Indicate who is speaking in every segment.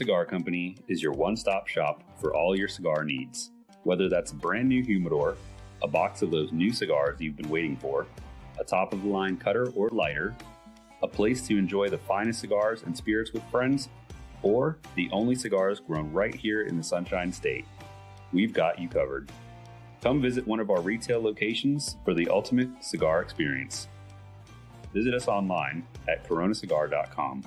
Speaker 1: Cigar Company is your one-stop shop for all your cigar needs. Whether that's a brand new humidor, a box of those new cigars you've been waiting for, a top-of-the-line cutter or lighter, a place to enjoy the finest cigars and spirits with friends, or the only cigars grown right here in the Sunshine State, we've got you covered. Come visit one of our retail locations for the ultimate cigar experience. Visit us online at coronacigar.com.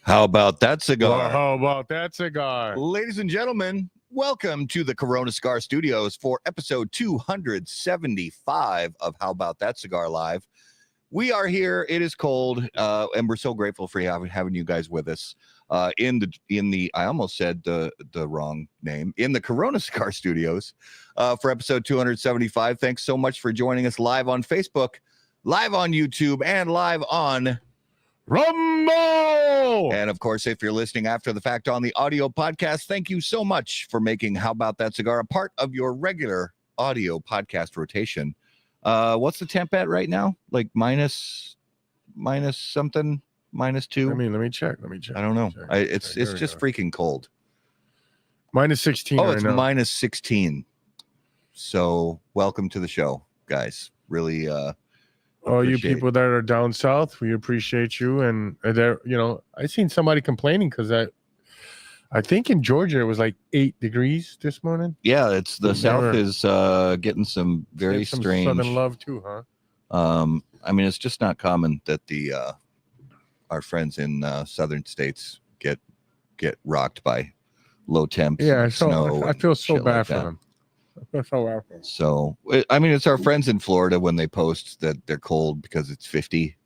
Speaker 2: How about that cigar?
Speaker 3: Well, how about that cigar?
Speaker 2: Ladies and gentlemen, welcome to the Corona Cigar Studios for episode 275 of How About That Cigar Live. We are here. It is cold, and we're so grateful for having you guys with us in the I almost said the wrong name, in the Corona Cigar Studios for episode 275. Thanks so much for joining us live on Facebook, live on YouTube, and live on
Speaker 3: Rumble!
Speaker 2: And of course, if you're listening after the fact on the audio podcast, thank you so much for making How About That Cigar a part of your regular audio podcast rotation. What's the temp at right now? Like minus something, -2?
Speaker 3: I mean, let me check.
Speaker 2: I don't know. It's just freaking cold.
Speaker 3: -16
Speaker 2: Oh,
Speaker 3: right
Speaker 2: it's
Speaker 3: now.
Speaker 2: -16. So welcome to the show, guys. Really,
Speaker 3: Oh, you people that are down south, we appreciate you. And there, I seen somebody complaining because I think in Georgia it was like 8 degrees this morning.
Speaker 2: Yeah, it's the south is getting some very strange
Speaker 3: southern love too, huh?
Speaker 2: I mean, it's just not common that our friends in southern states get rocked by low temps.
Speaker 3: Yeah,
Speaker 2: snow.
Speaker 3: I feel so bad
Speaker 2: like
Speaker 3: for them.
Speaker 2: So, I mean, it's our friends in Florida when they post that they're cold because it's 50.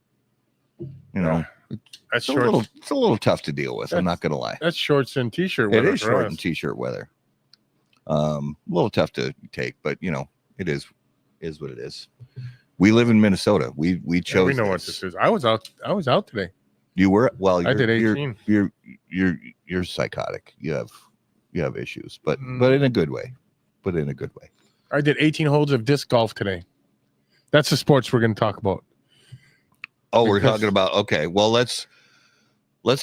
Speaker 2: It's a little tough to deal with. I'm not gonna lie.
Speaker 3: That's shorts and t-shirt weather.
Speaker 2: It is short and t-shirt weather. A little tough to take, but it is what it is. We live in Minnesota. We chose.
Speaker 3: We know what this is. I was out today.
Speaker 2: You were? Well,
Speaker 3: I did 18.
Speaker 2: You're psychotic. You have issues, but in a good way.
Speaker 3: I did 18 holes of disc golf today. That's the sports we're going to talk about.
Speaker 2: Oh, we're talking about, okay. Well, let's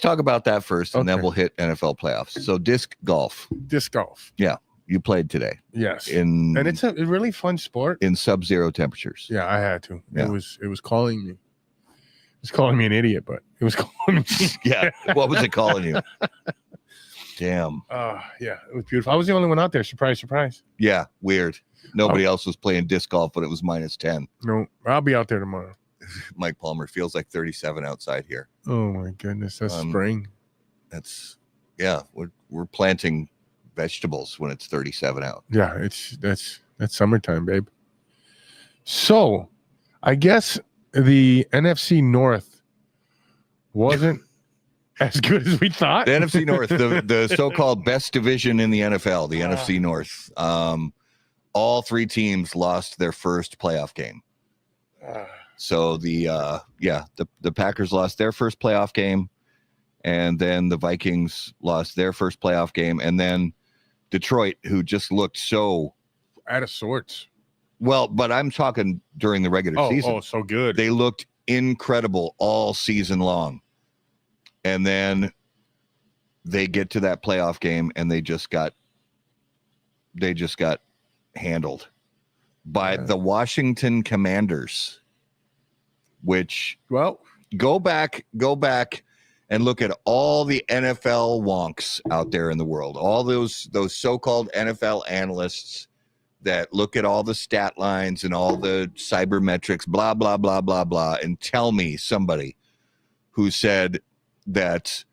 Speaker 2: talk about that first, and then we'll hit NFL playoffs. So disc golf. Yeah, you played today.
Speaker 3: Yes. And it's a really fun sport
Speaker 2: in sub-zero temperatures.
Speaker 3: Yeah, I had to.
Speaker 2: Yeah.
Speaker 3: It was calling me. It was calling me an idiot, but it was calling me.
Speaker 2: Yeah. What was it calling you? Damn.
Speaker 3: Yeah, it was beautiful. I was the only one out there. Surprise, surprise.
Speaker 2: Yeah, weird. Nobody else was playing disc golf, but it was -10.
Speaker 3: No, I'll be out there tomorrow.
Speaker 2: Mike Palmer, feels like 37 outside here.
Speaker 3: Oh my goodness, that's spring.
Speaker 2: We're planting vegetables when it's 37 out.
Speaker 3: Yeah, that's summertime, babe. So, I guess the NFC North wasn't as good as we thought.
Speaker 2: The NFC North, the so-called best division in the NFL, the NFC North. All three teams lost their first playoff game. So the Packers lost their first playoff game, and then the Vikings lost their first playoff game, and then Detroit, who just looked so
Speaker 3: out of sorts.
Speaker 2: Well, but I'm talking during the regular season.
Speaker 3: Oh, so good.
Speaker 2: They looked incredible all season long. And then they get to that playoff game and they just got handled by the Washington Commanders, which go back and look at all the NFL wonks out there in the world, all those so-called NFL analysts that look at all the stat lines and all the cybermetrics, blah, blah, blah, blah, blah, and tell me somebody who said that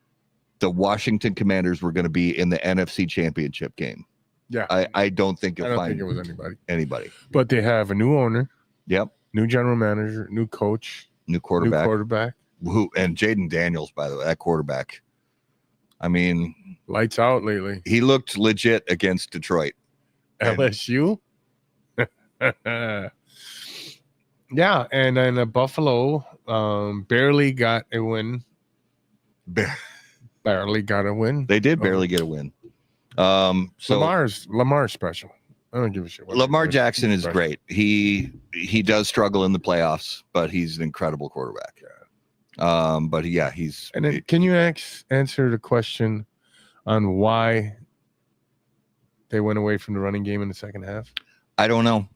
Speaker 2: the Washington Commanders were going to be in the NFC Championship game.
Speaker 3: Yeah.
Speaker 2: I don't think you'll find
Speaker 3: it was
Speaker 2: anybody.
Speaker 3: But they have a new owner.
Speaker 2: Yep.
Speaker 3: New general manager, new coach,
Speaker 2: new quarterback. And Jaden Daniels, by the way, that quarterback. I mean,
Speaker 3: lights out lately.
Speaker 2: He looked legit against Detroit.
Speaker 3: LSU. Yeah, and then Buffalo barely got a win. Barely got a win.
Speaker 2: They did barely get a win. So
Speaker 3: Lamar's special. I don't give a shit.
Speaker 2: Lamar Jackson is great. He does struggle in the playoffs, but he's an incredible quarterback. But yeah, he's.
Speaker 3: And then, can you answer the question on why they went away from the running game in the second half?
Speaker 2: I don't know.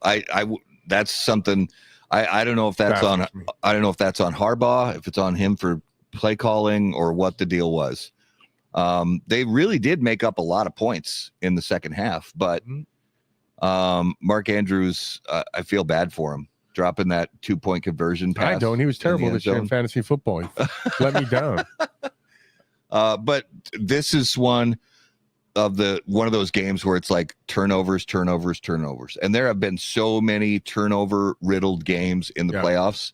Speaker 2: That's something. I don't know if that's on. I don't know if that's on Harbaugh, if it's on him for play calling, or what the deal was. They really did make up a lot of points in the second half, but Mark Andrews, I feel bad for him dropping that 2-point conversion pass.
Speaker 3: I don't. He was terrible this year in fantasy football. He let me down.
Speaker 2: But this is one of those games where it's like turnovers, and there have been so many turnover riddled games in the playoffs,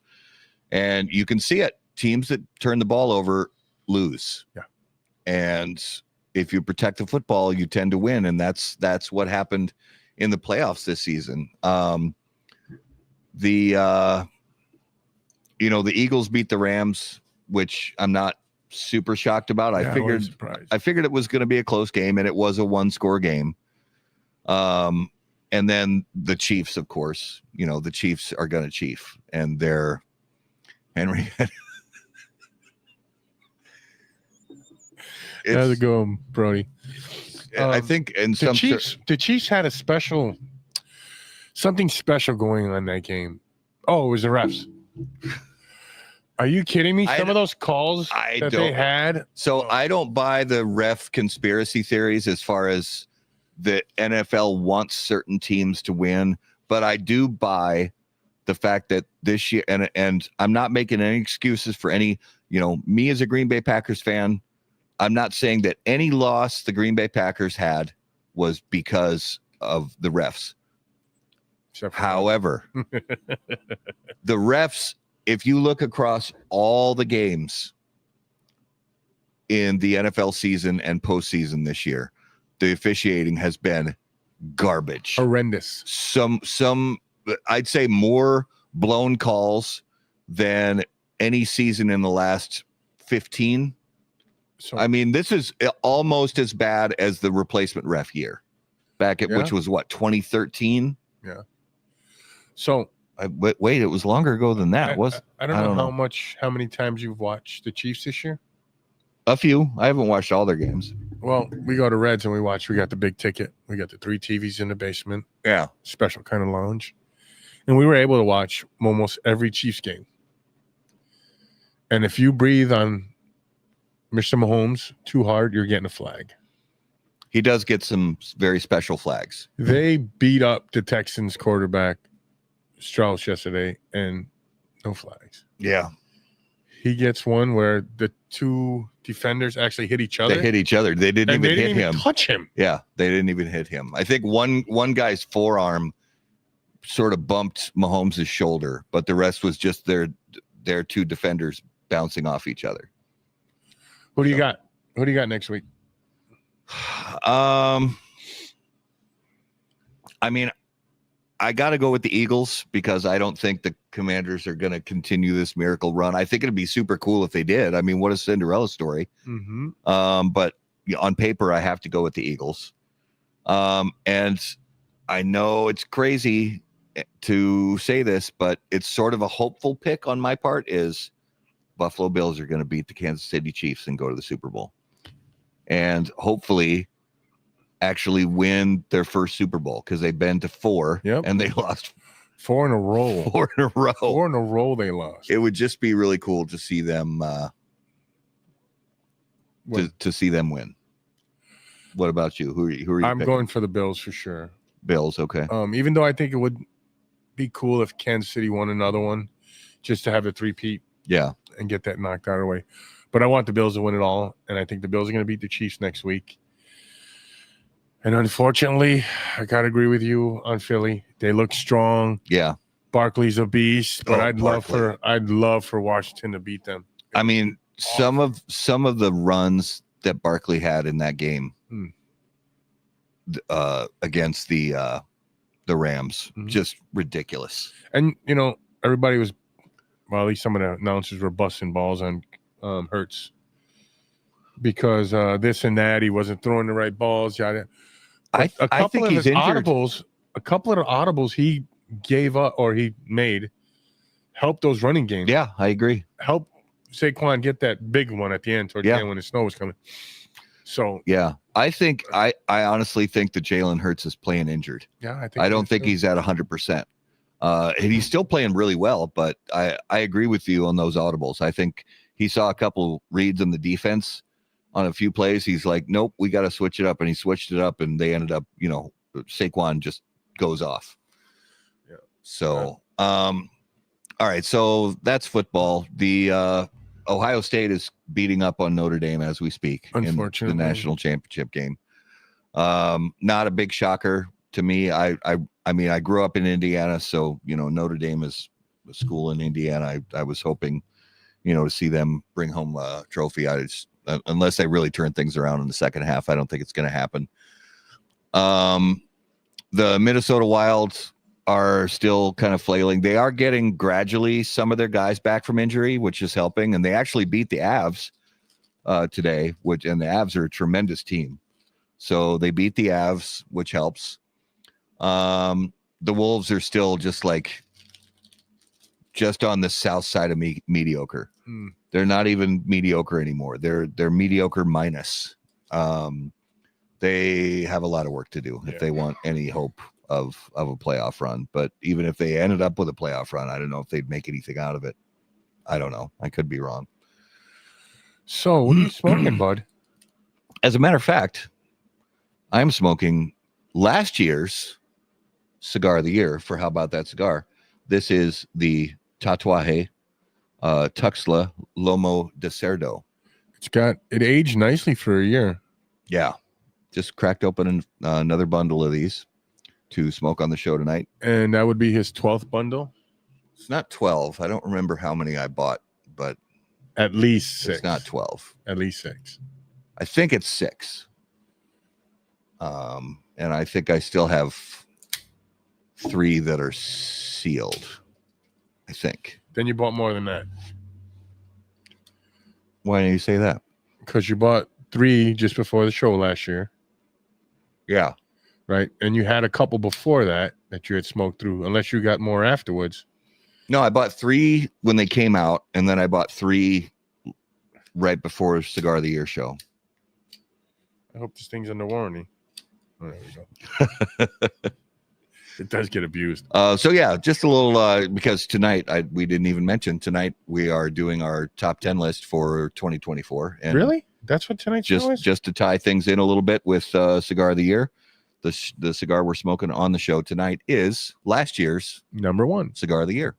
Speaker 2: and you can see it. Teams that turn the ball over lose. Yeah. And if you protect the football, you tend to win, and that's what happened in the playoffs this season. The Eagles beat the Rams, which I'm not super shocked about. I figured it was going to be a close game, and it was a 1-score game. And then the Chiefs, of course, the Chiefs are going to chief, and they're Henry.
Speaker 3: How's it going, Brody?
Speaker 2: I think
Speaker 3: the Chiefs had something special going on that game. Oh, it was the refs. Are you kidding me? Some of those calls they had.
Speaker 2: So I don't buy the ref conspiracy theories as far as the NFL wants certain teams to win, but I do buy the fact that this year, and I'm not making any excuses for any, me as a Green Bay Packers fan, I'm not saying that any loss the Green Bay Packers had was because of the refs. However, the refs, if you look across all the games in the NFL season and postseason this year, the officiating has been garbage.
Speaker 3: Horrendous.
Speaker 2: Some I'd say more blown calls than any season in the last 15. So, I mean, this is almost as bad as the replacement ref year which was what, 2013?
Speaker 3: Yeah. So
Speaker 2: wait, it was longer ago than that.
Speaker 3: I don't know how many times you've watched the Chiefs this year.
Speaker 2: A few. I haven't watched all their games.
Speaker 3: Well, we go to Reds and we got the big ticket. We got the 3 TVs in the basement.
Speaker 2: Yeah.
Speaker 3: Special kind of lounge. And we were able to watch almost every Chiefs game. And if you breathe on Mr. Mahomes too hard, you're getting a flag.
Speaker 2: He does get some very special flags.
Speaker 3: They beat up the Texans quarterback Strauss yesterday, and no flags.
Speaker 2: Yeah.
Speaker 3: He gets one where the 2 defenders actually hit each other.
Speaker 2: They hit each other. They didn't even hit him.
Speaker 3: Touch him.
Speaker 2: Yeah, they didn't even hit him. I think one guy's forearm sort of bumped Mahomes' shoulder, but the rest was just their 2 defenders bouncing off each other.
Speaker 3: Who do you got? Who do you got next week?
Speaker 2: I mean, I got to go with the Eagles because I don't think the Commanders are going to continue this miracle run. I think it'd be super cool if they did. I mean, what a Cinderella story.
Speaker 3: Mm-hmm.
Speaker 2: But on paper, I have to go with the Eagles. And I know it's crazy to say this, but it's sort of a hopeful pick on my part is Buffalo Bills are going to beat the Kansas City Chiefs and go to the Super Bowl. And hopefully actually win their first Super Bowl because they've been to 4 and they lost
Speaker 3: 4 in a row.
Speaker 2: 4 in a row.
Speaker 3: 4 in a row they lost.
Speaker 2: It would just be really cool to see them to see them win. What about you? Who are you
Speaker 3: I'm
Speaker 2: picking?
Speaker 3: going for the Bills for sure.
Speaker 2: Bills, okay.
Speaker 3: Even though I think it would be cool if Kansas City won another one just to have a 3-peat.
Speaker 2: Yeah.
Speaker 3: And get that knocked out of the way. But I want the Bills to win it all, and I think the Bills are going to beat the Chiefs next week. And unfortunately, I got to agree with you on Philly. They look strong.
Speaker 2: Yeah.
Speaker 3: Barkley's a beast, but I'd love for Washington to beat them.
Speaker 2: I mean, some of the runs that Barkley had in that game against the Rams, just ridiculous.
Speaker 3: And everybody was, well, at least some of the announcers were busting balls on Hurts because this and that, he wasn't throwing the right balls.
Speaker 2: I think he's injured.
Speaker 3: A couple of the audibles he gave up or he made helped those running games.
Speaker 2: Yeah, I agree.
Speaker 3: Help Saquon get that big one at the end towards the end when the snow was coming. So
Speaker 2: yeah, I honestly think that Jalen Hurts is playing injured.
Speaker 3: Yeah, I
Speaker 2: don't think he's at 100%. And he's still playing really well, but I agree with you on those audibles. I think he saw a couple reads in the defense on a few plays. He's like, nope, we got to switch it up. And he switched it up, and they ended up, Saquon just goes off.
Speaker 3: Yeah.
Speaker 2: So, all right. So that's football. The Ohio State is beating up on Notre Dame as we speak in the national championship game. Not a big shocker to me. I mean, I grew up in Indiana, so, Notre Dame is a school in Indiana. I was hoping, to see them bring home a trophy. Unless they really turn things around in the second half, I don't think it's going to happen. The Minnesota Wild are still kind of flailing. They are getting gradually some of their guys back from injury, which is helping. And they actually beat the Avs today, and the Avs are a tremendous team. So they beat the Avs, which helps. The Wolves are still just on the south side of mediocre. They're not even mediocre anymore. They're mediocre minus. They have a lot of work to do if they want any hope of a playoff run. But even if they ended up with a playoff run, I don't know if they'd make anything out of it. I don't know. I could be wrong.
Speaker 3: So what are you smoking, bud?
Speaker 2: As a matter of fact, I'm smoking last year's cigar of the year for How About That Cigar. This is the Tatuaje Tuxtla Lomo de Cerdo.
Speaker 3: It aged nicely for a year.
Speaker 2: Yeah. Just cracked open another bundle of these to smoke on the show tonight.
Speaker 3: And that would be his 12th bundle?
Speaker 2: It's not 12. I don't remember how many I bought, but
Speaker 3: at least 6.
Speaker 2: It's not 12.
Speaker 3: At least 6.
Speaker 2: I think it's 6. And I think I still have 3 that are sealed, I think.
Speaker 3: Then you bought more than that.
Speaker 2: Why do you say that?
Speaker 3: Because you bought 3 just before the show last year.
Speaker 2: Yeah.
Speaker 3: Right. And you had a couple before that you had smoked through, unless you got more afterwards.
Speaker 2: No, I bought 3 when they came out, and then I bought 3 right before Cigar of the Year show.
Speaker 3: I hope this thing's under warranty. Oh, there we go. It does get abused.
Speaker 2: So yeah, just a little because tonight we didn't even mention tonight we are doing our top 10 list for 2024. And
Speaker 3: really? That's what tonight's show is?
Speaker 2: Just to tie things in a little bit with Cigar of the Year. The cigar we're smoking on the show tonight is last year's
Speaker 3: number 1
Speaker 2: Cigar of the Year.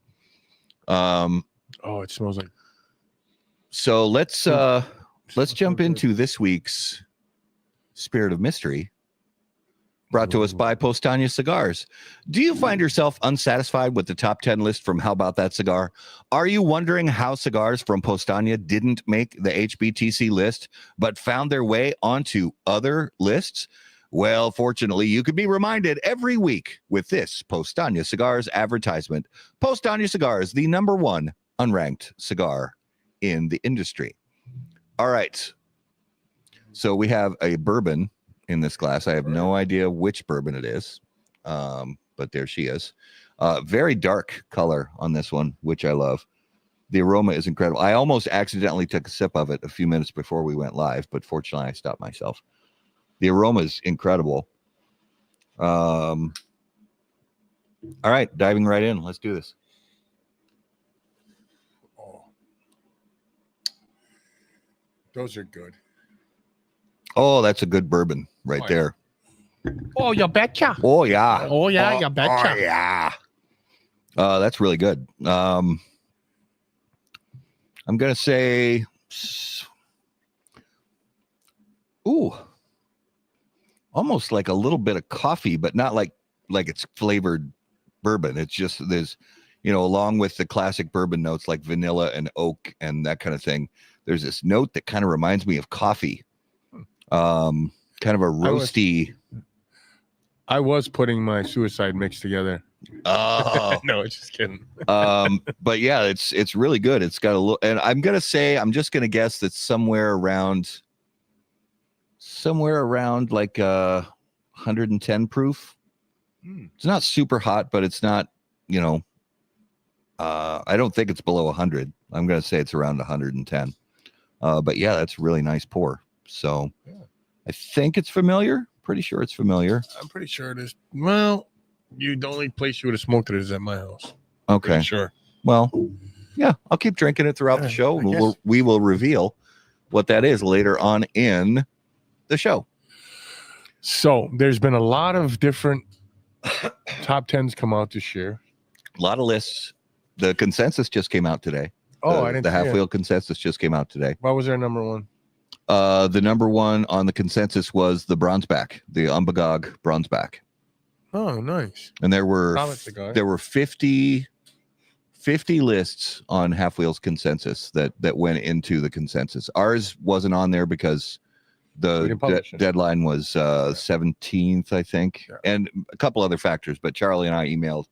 Speaker 3: It smells like.
Speaker 2: So let's jump into this week's Spirit of Mystery, brought to us by Postania Cigars. Do you find yourself unsatisfied with the top 10 list from How About That Cigar? Are you wondering how cigars from Postania didn't make the HBTC list, but found their way onto other lists? Well, fortunately, you could be reminded every week with this Postania Cigars advertisement. Postania Cigars, the number 1 unranked cigar in the industry. All right. So we have a bourbon in this glass. I have no idea which bourbon it is, but there she is. Very dark color on this one, which I love. The aroma is incredible. I almost accidentally took a sip of it a few minutes before we went live, but fortunately I stopped myself. The aroma is incredible. All right, diving right in. Let's do this.
Speaker 3: Oh, those are good.
Speaker 2: Oh, that's a good bourbon right there.
Speaker 3: Oh, you betcha.
Speaker 2: Oh, yeah.
Speaker 3: Oh, yeah, you betcha.
Speaker 2: Oh, yeah. That's really good. I'm going to say, almost like a little bit of coffee, but not like it's flavored bourbon. It's just, there's, along with the classic bourbon notes like vanilla and oak and that kind of thing, there's this note that kind of reminds me of coffee. Kind of a roasty.
Speaker 3: I was putting my suicide mix together.
Speaker 2: Oh
Speaker 3: no, it's just kidding.
Speaker 2: But yeah, it's really good. It's got a little, and I'm just gonna guess that somewhere around like 110 proof. It's not super hot, but it's not, I don't think it's below 100. I'm going to say it's around 110. But yeah, that's a really nice pour. So I think it's familiar. Pretty sure it's familiar.
Speaker 3: I'm pretty sure it is. Well, the only place you would have smoked it is at my house.
Speaker 2: Okay.
Speaker 3: Pretty sure.
Speaker 2: Well, yeah, I'll keep drinking it throughout the show. We will reveal what that is later on in the show.
Speaker 3: So there's been a lot of different top 10s come out this year.
Speaker 2: A lot of lists. The consensus just came out today.
Speaker 3: I didn't.
Speaker 2: The half wheel consensus just came out today.
Speaker 3: What was their number one?
Speaker 2: The number one on the consensus was the Bronzeback, the Umbagog Bronzeback.
Speaker 3: Oh, nice.
Speaker 2: And there were 50 lists on Half Wheel's consensus that went into the consensus. Ours wasn't on there because the deadline was 17th, I think, and a couple other factors. But Charlie and I emailed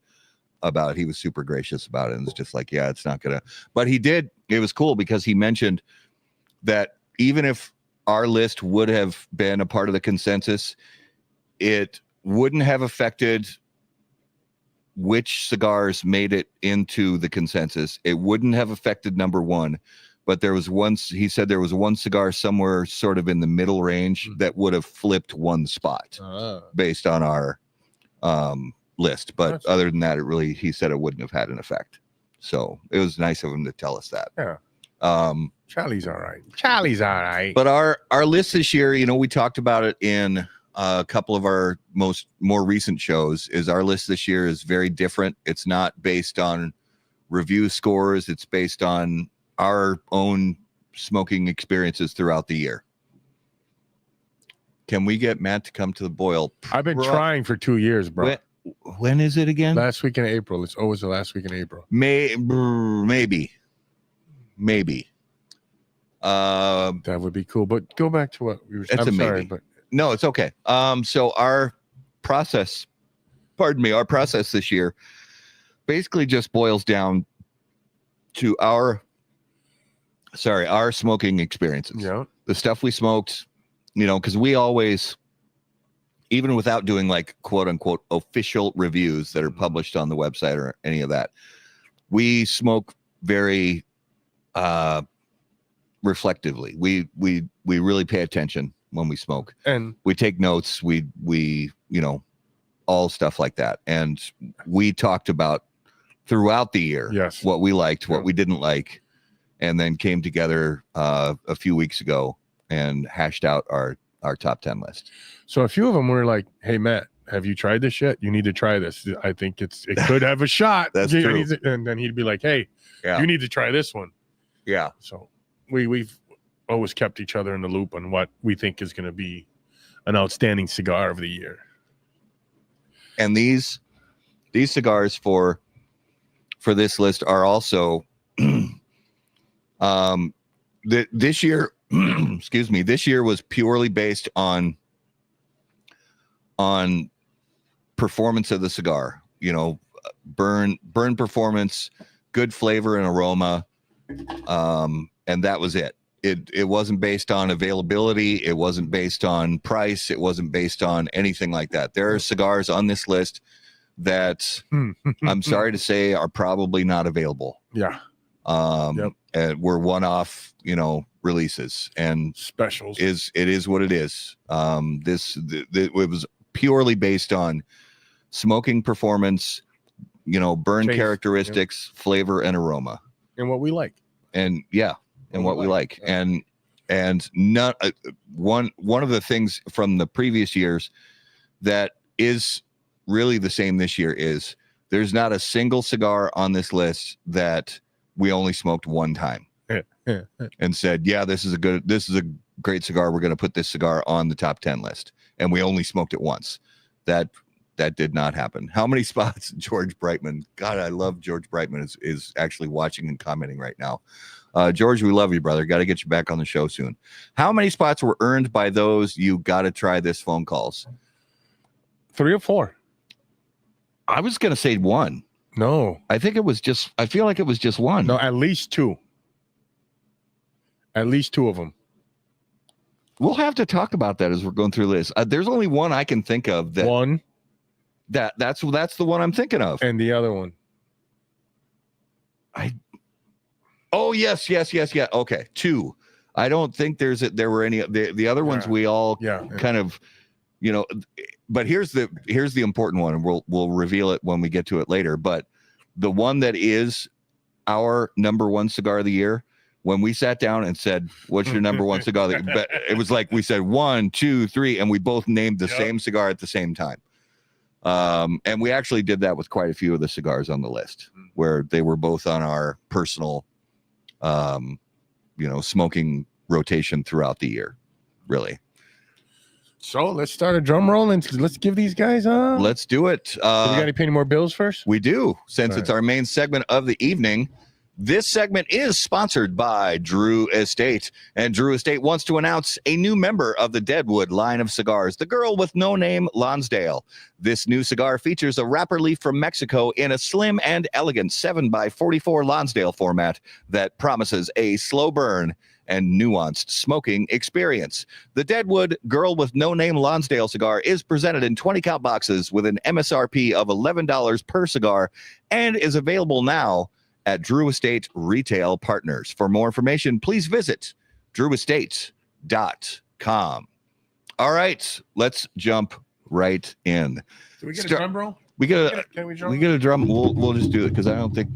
Speaker 2: about it. He was super gracious about it, and it's just like, yeah, it's not gonna. But he did. It was cool because he mentioned that even if our list would have been a part of the consensus, it wouldn't have affected which cigars made it into the consensus. It wouldn't have affected number one, but there was he said there was one cigar somewhere sort of in the middle range that would have flipped one spot based on our list. But other than that, he said it wouldn't have had an effect. So it was nice of him to tell us that.
Speaker 3: Yeah. Charlie's all right.
Speaker 2: But our list this year, we talked about it in a couple of our more recent shows, is our list this year is very different. It's not based on review scores. It's based on our own smoking experiences throughout the year. Can we get Matt to come to the boil?
Speaker 3: I've been trying for 2 years, bro.
Speaker 2: When is it again?
Speaker 3: Last week in April. It's always the last week in April.
Speaker 2: Maybe.
Speaker 3: That would be cool. But go back to what we were saying. I'm sorry, but
Speaker 2: no, it's okay. So our process this year basically just boils down to our smoking experiences.
Speaker 3: Yeah.
Speaker 2: The stuff we smoked, because we always, even without doing like quote unquote official reviews that are published on the website or any of that, we smoke very reflectively. We really pay attention when we smoke,
Speaker 3: and
Speaker 2: we take notes. We all stuff like that. And we talked about throughout the year, what we liked, what we didn't like, and then came together a few weeks ago and hashed out our top 10 list.
Speaker 3: So a few of them were like, "Hey Matt, have you tried this yet? You need to try this. I think it could have a shot."
Speaker 2: That's true.
Speaker 3: And then he'd be like, "Hey, you need to try this one."
Speaker 2: Yeah.
Speaker 3: So we've always kept each other in the loop on what we think is going to be an outstanding cigar of the year.
Speaker 2: And these cigars for this list are also this year excuse me, this year was purely based on performance of the cigar, burn performance, good flavor and aroma, and that was it. It wasn't based on availability. It wasn't based on price. It wasn't based on anything like that. There are cigars on this list that I'm sorry to say are probably not available.
Speaker 3: Yeah.
Speaker 2: And were one-off, releases and
Speaker 3: specials.
Speaker 2: It is what it is. It was purely based on smoking performance, burn characteristics, flavor and aroma,
Speaker 3: and what we like.
Speaker 2: And what we like. And not one of the things from the previous years that is really the same this year is there's not a single cigar on this list that we only smoked one time and said, yeah, this is a great cigar. We're going to put this cigar on the top 10 list. And we only smoked it once. That did not happen. How many spots? George Brightman. God, I love George Brightman is actually watching and commenting right now. George, we love you, brother. Got to get you back on the show soon. How many spots were earned by those you got to try this phone calls?
Speaker 3: 3 or 4.
Speaker 2: I was going to say 1.
Speaker 3: No.
Speaker 2: I feel like it was just 1.
Speaker 3: No, at least 2. At least 2 of them.
Speaker 2: We'll have to talk about that as we're going through this. There's only one I can think of. That's the one I'm thinking of.
Speaker 3: And the other one.
Speaker 2: Oh, yes. Yeah. Okay. 2. I don't think there were any. The other ones we all kind of, but here's the important one, and we'll reveal it when we get to it later. But the one that is our number 1 cigar of the year, when we sat down and said, "What's your number 1 cigar?" It was like we said 1, 2, 3, and we both named the same cigar at the same time. And we actually did that with quite a few of the cigars on the list, where they were both on our personal, smoking rotation throughout the year, really.
Speaker 3: So let's start a drum roll and let's give these guys
Speaker 2: Let's do it.
Speaker 3: Do we got to pay any more bills first?
Speaker 2: We do, since it's our main segment of the evening. This segment is sponsored by Drew Estate, and Drew Estate wants to announce a new member of the Deadwood line of cigars, the Girl with No Name Lonsdale. This new cigar features a wrapper leaf from Mexico in a slim and elegant 7x44 Lonsdale format that promises a slow burn and nuanced smoking experience. The Deadwood Girl with No Name Lonsdale cigar is presented in 20-count boxes with an MSRP of $11 per cigar and is available now at Drew Estate retail partners. For more information, please visit drewestate.com. All right, let's jump right in.
Speaker 3: Do we get a drum roll?
Speaker 2: We get a drum. We'll just do it because I don't think.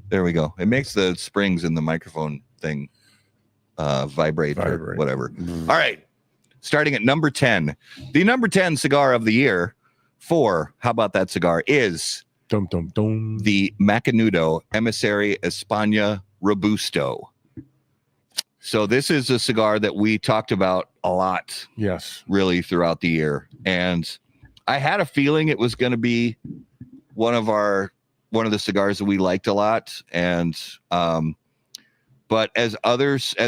Speaker 2: There we go. It makes the springs in the microphone thing vibrate or whatever. All right, starting at number 10. The number 10 cigar of the year for How About That Cigar is the Macanudo Emissary España Robusto. So this is a cigar that we talked about a lot.
Speaker 3: Yes.
Speaker 2: Really throughout the year. And I had a feeling it was going to be one of the cigars that we liked a lot. And but as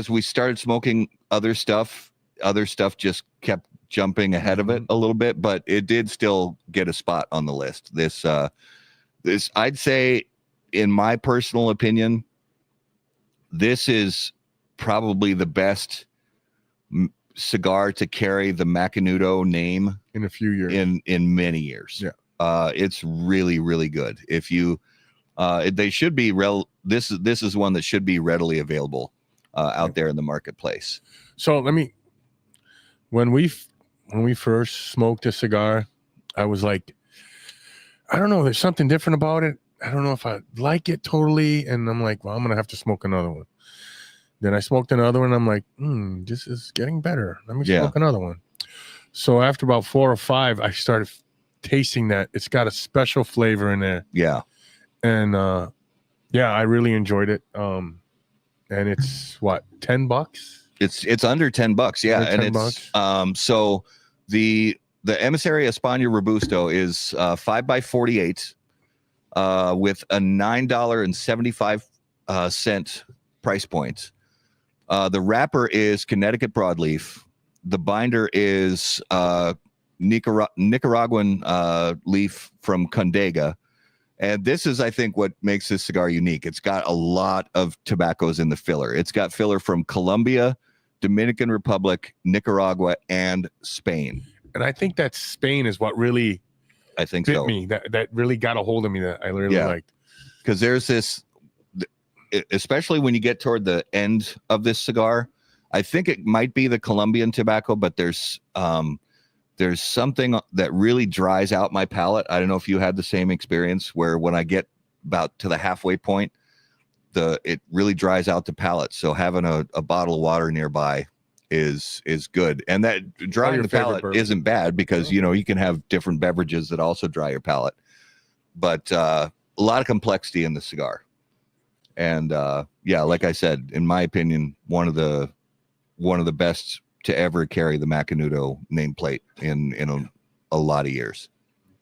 Speaker 2: we started smoking other stuff just kept jumping ahead of it a little bit, but it did still get a spot on the list. This I'd say, in my personal opinion, this is probably the best cigar to carry the Macanudo name
Speaker 3: in a few years,
Speaker 2: in many years.
Speaker 3: Yeah.
Speaker 2: It's really, really good. If you, they should be this is one that should be readily available out there in the marketplace.
Speaker 3: So when we first smoked a cigar, I was like, I don't know, there's something different about it. I don't know if I like it totally. And I'm like, well, I'm going to have to smoke another one. Then I smoked another one. I'm like, this is getting better. Let me smoke another one. So after about 4 or 5, I started tasting that. It's got a special flavor in there.
Speaker 2: Yeah.
Speaker 3: And I really enjoyed it. And it's what, $10?
Speaker 2: It's under $10. Yeah.
Speaker 3: Under
Speaker 2: and
Speaker 3: $10.
Speaker 2: It's so the Emissary España Robusto is 5x48 with a $9.75 price point. The wrapper is Connecticut broadleaf. The binder is Nicaraguan leaf from Condega. And this is, I think, what makes this cigar unique. It's got a lot of tobaccos in the filler. It's got filler from Colombia, Dominican Republic, Nicaragua, and Spain.
Speaker 3: And I think that Spain is what really
Speaker 2: bit
Speaker 3: me. That really got a hold of me that I really liked.
Speaker 2: Because there's this, especially when you get toward the end of this cigar, I think it might be the Colombian tobacco, but there's something that really dries out my palate. I don't know if you had the same experience where when I get about to the halfway point, it really dries out the palate. So having a bottle of water nearby is good. And that drying the palate isn't bad because, you can have different beverages that also dry your palate. But a lot of complexity in the cigar. And like I said, in my opinion, one of the best to ever carry the Macanudo nameplate in a lot of years.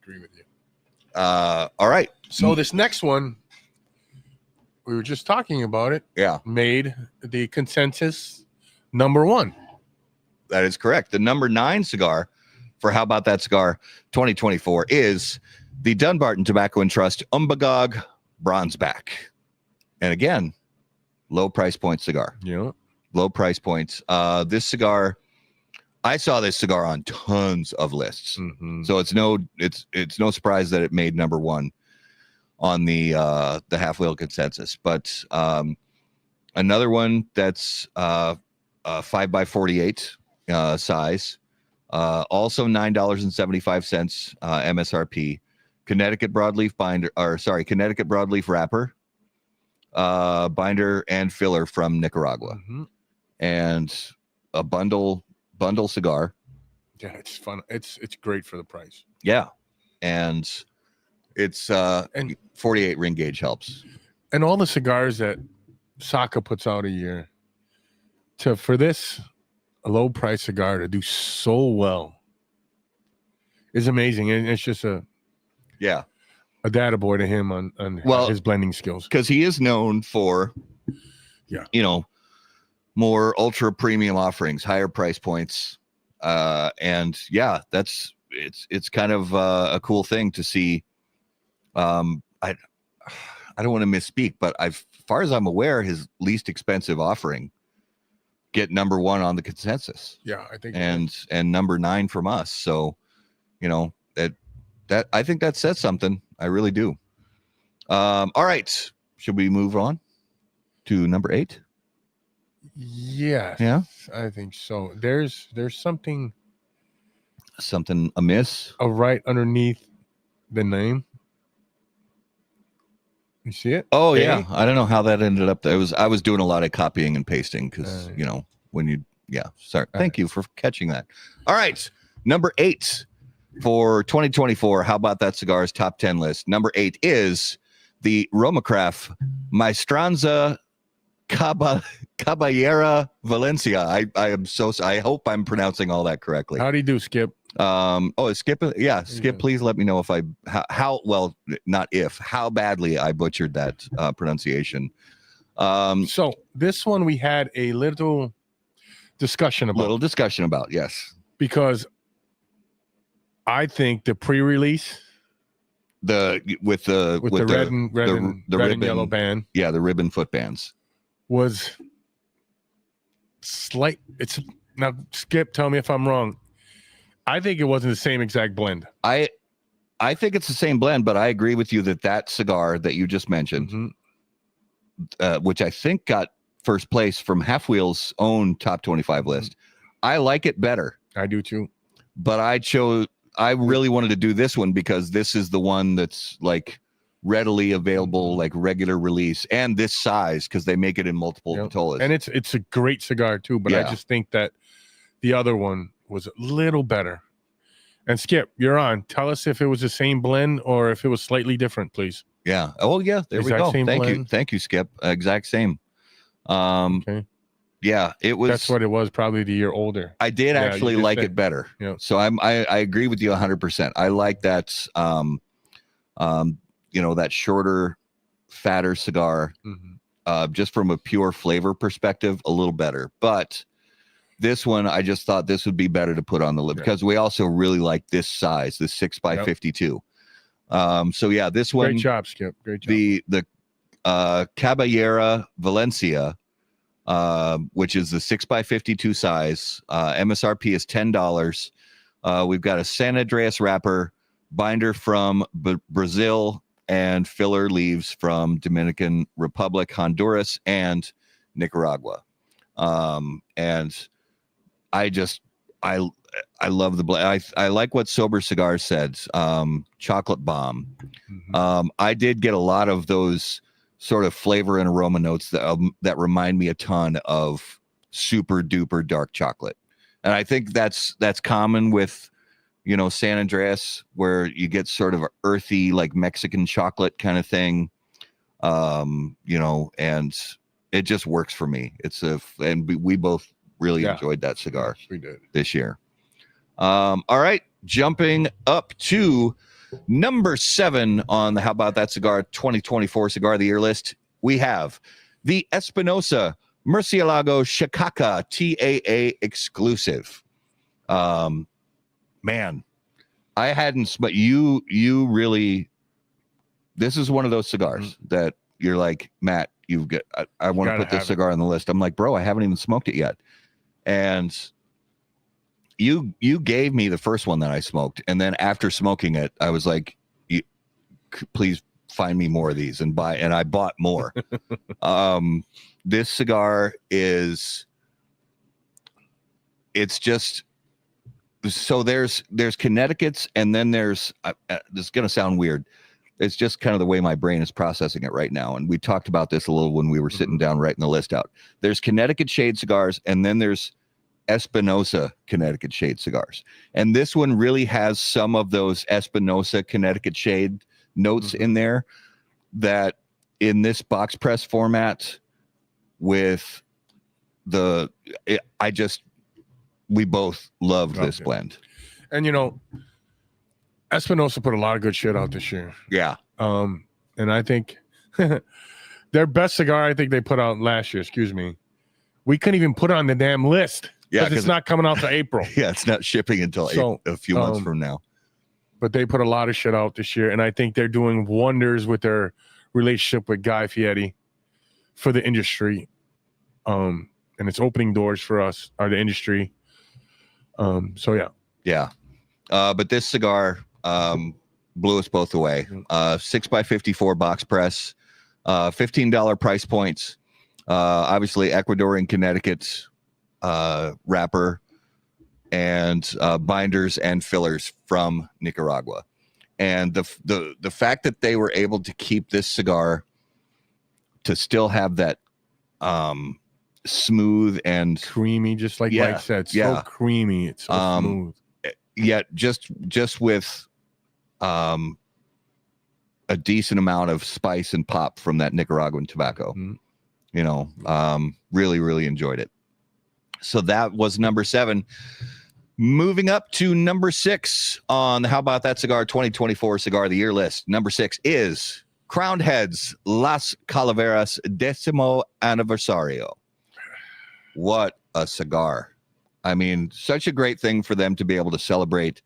Speaker 3: Agree with you.
Speaker 2: All right.
Speaker 3: So this next one, we were just talking about it.
Speaker 2: Yeah.
Speaker 3: Made the consensus number 1.
Speaker 2: That is correct. The number 9 cigar for How About That Cigar 2024 is the Dunbarton Tobacco and Trust Umbagog Bronzeback. And again, low price point cigar.
Speaker 3: Yeah.
Speaker 2: Low price points. This cigar, I saw this cigar on tons of lists. Mm-hmm. So it's no surprise that it made number 1 on the half wheel consensus. But another one that's 5x48 size, also $9.75 MSRP. Connecticut broadleaf Connecticut broadleaf wrapper, binder and filler from Nicaragua, and a bundle cigar.
Speaker 3: Yeah, it's fun. It's great for the price.
Speaker 2: Yeah, and it's and 48 ring gauge helps.
Speaker 3: And all the cigars that Saka puts out a year, for this a low price cigar to do so well is amazing, and it's just a data boy to him on his blending skills,
Speaker 2: because he is known for more ultra premium offerings, higher price points, and it's kind of a cool thing to see. I don't want to misspeak, but as far as I'm aware, his least expensive offering get number 1 on the consensus.
Speaker 3: Yeah, I think,
Speaker 2: and number 9 from us. So, that I think that says something. I really do. All right, should we move on to number 8?
Speaker 3: Yeah, I think so. There's something
Speaker 2: amiss
Speaker 3: right underneath the name. You see it?
Speaker 2: Oh, yeah. I don't know how that ended up there. I was doing a lot of copying and pasting because, when you, sorry. Thank you for catching that. All right. Number 8 for 2024. How about that cigar's top 10 list? Number 8 is the Romacraft Maestranza Caballera Valencia. I hope I'm pronouncing all that correctly.
Speaker 3: How do you do, Skip?
Speaker 2: Skip. Yeah, Skip. Please let me know how badly I butchered that pronunciation.
Speaker 3: So this one we had a little discussion about.
Speaker 2: Yes,
Speaker 3: because I think the pre-release,
Speaker 2: with the
Speaker 3: red and yellow band,
Speaker 2: the ribbon foot bands,
Speaker 3: was slight. It's now, Skip, tell me if I'm wrong. I think it wasn't the same exact blend.
Speaker 2: I think it's the same blend, but I agree with you that cigar that you just mentioned, which I think got first place from Half Wheel's own top 25 list, I like it better.
Speaker 3: I do too.
Speaker 2: But I really wanted to do this one because this is the one that's like readily available, like regular release, and this size because they make it in multiple vitolas.
Speaker 3: And it's a great cigar too, but I just think that the other one was a little better. And Skip, you're on. Tell us if it was the same blend or if it was slightly different, please.
Speaker 2: Yeah. Oh, yeah. There we go. Thank you, Skip. Exact same.
Speaker 3: Okay.
Speaker 2: Yeah, it was.
Speaker 3: That's what it was. Probably the year older.
Speaker 2: I did actually like it better.
Speaker 3: Yeah.
Speaker 2: So I agree with you 100%. I like that. That shorter, fatter cigar. Just from a pure flavor perspective, a little better, but. This one, I just thought this would be better to put on the list because we also really like this size, this 6x52. This one.
Speaker 3: Great job, Skip. Great job.
Speaker 2: The Caballera Valencia, which is the 6x52 size. MSRP is $10. We've got a San Andreas wrapper, binder from Brazil, and filler leaves from Dominican Republic, Honduras, and Nicaragua. And I love the blend. I like what Sober Cigars said. Chocolate bomb. I did get a lot of those sort of flavor and aroma notes that remind me a ton of super duper dark chocolate, and I think that's common with San Andreas, where you get sort of earthy like Mexican chocolate kind of thing. And it just works for me. And we both really enjoyed that cigar.
Speaker 3: We did
Speaker 2: this year. All right, jumping up to number 7 on the How About That Cigar 2024 Cigar of the Year list, we have the Espinosa Murcielago Shikaka TAA exclusive. Man, I hadn't, but you really, this is one of those cigars that you're like, Matt, I want to put this cigar on the list. I'm like, bro, I haven't even smoked it yet. And you gave me the first one that I smoked. And then after smoking it, I was like, please find me more of these and buy, and I bought more. This cigar it's just, so there's Connecticut's, and then there's this is going to sound weird. It's just kind of the way my brain is processing it right now. And we talked about this a little when we were sitting down writing the list out. There's Connecticut shade cigars, and then there's Espinosa Connecticut shade cigars. And this one really has some of those Espinosa Connecticut shade notes in there that in this box press format with we both loved this blend.
Speaker 3: And, you know, Espinosa put a lot of good shit out this year.
Speaker 2: Yeah.
Speaker 3: And I think their best cigar, I think they put out last year, we couldn't even put it on the damn list. Yeah. Because it's not coming out to April.
Speaker 2: Yeah. It's not shipping until a few months from now.
Speaker 3: But they put a lot of shit out this year. And I think they're doing wonders with their relationship with Guy Fieri for the industry. And it's opening doors for us, or the industry. So yeah.
Speaker 2: Yeah. But this cigar blew us both away. 6x54 box press, $15 price points. Obviously Ecuadorian Connecticut wrapper, and binders and fillers from Nicaragua. And the fact that they were able to keep this cigar to still have that smooth and
Speaker 3: creamy, just like Mike said, so creamy, it's so smooth.
Speaker 2: Yet just with a decent amount of spice and pop from that Nicaraguan tobacco. You know, really, really enjoyed it. So that was number 7. Moving up to number 6 on the How About That Cigar 2024 Cigar of the Year list. Number 6 is Crowned Heads Las Calaveras Décimo Aniversario. What a cigar. I mean, such a great thing for them to be able to celebrate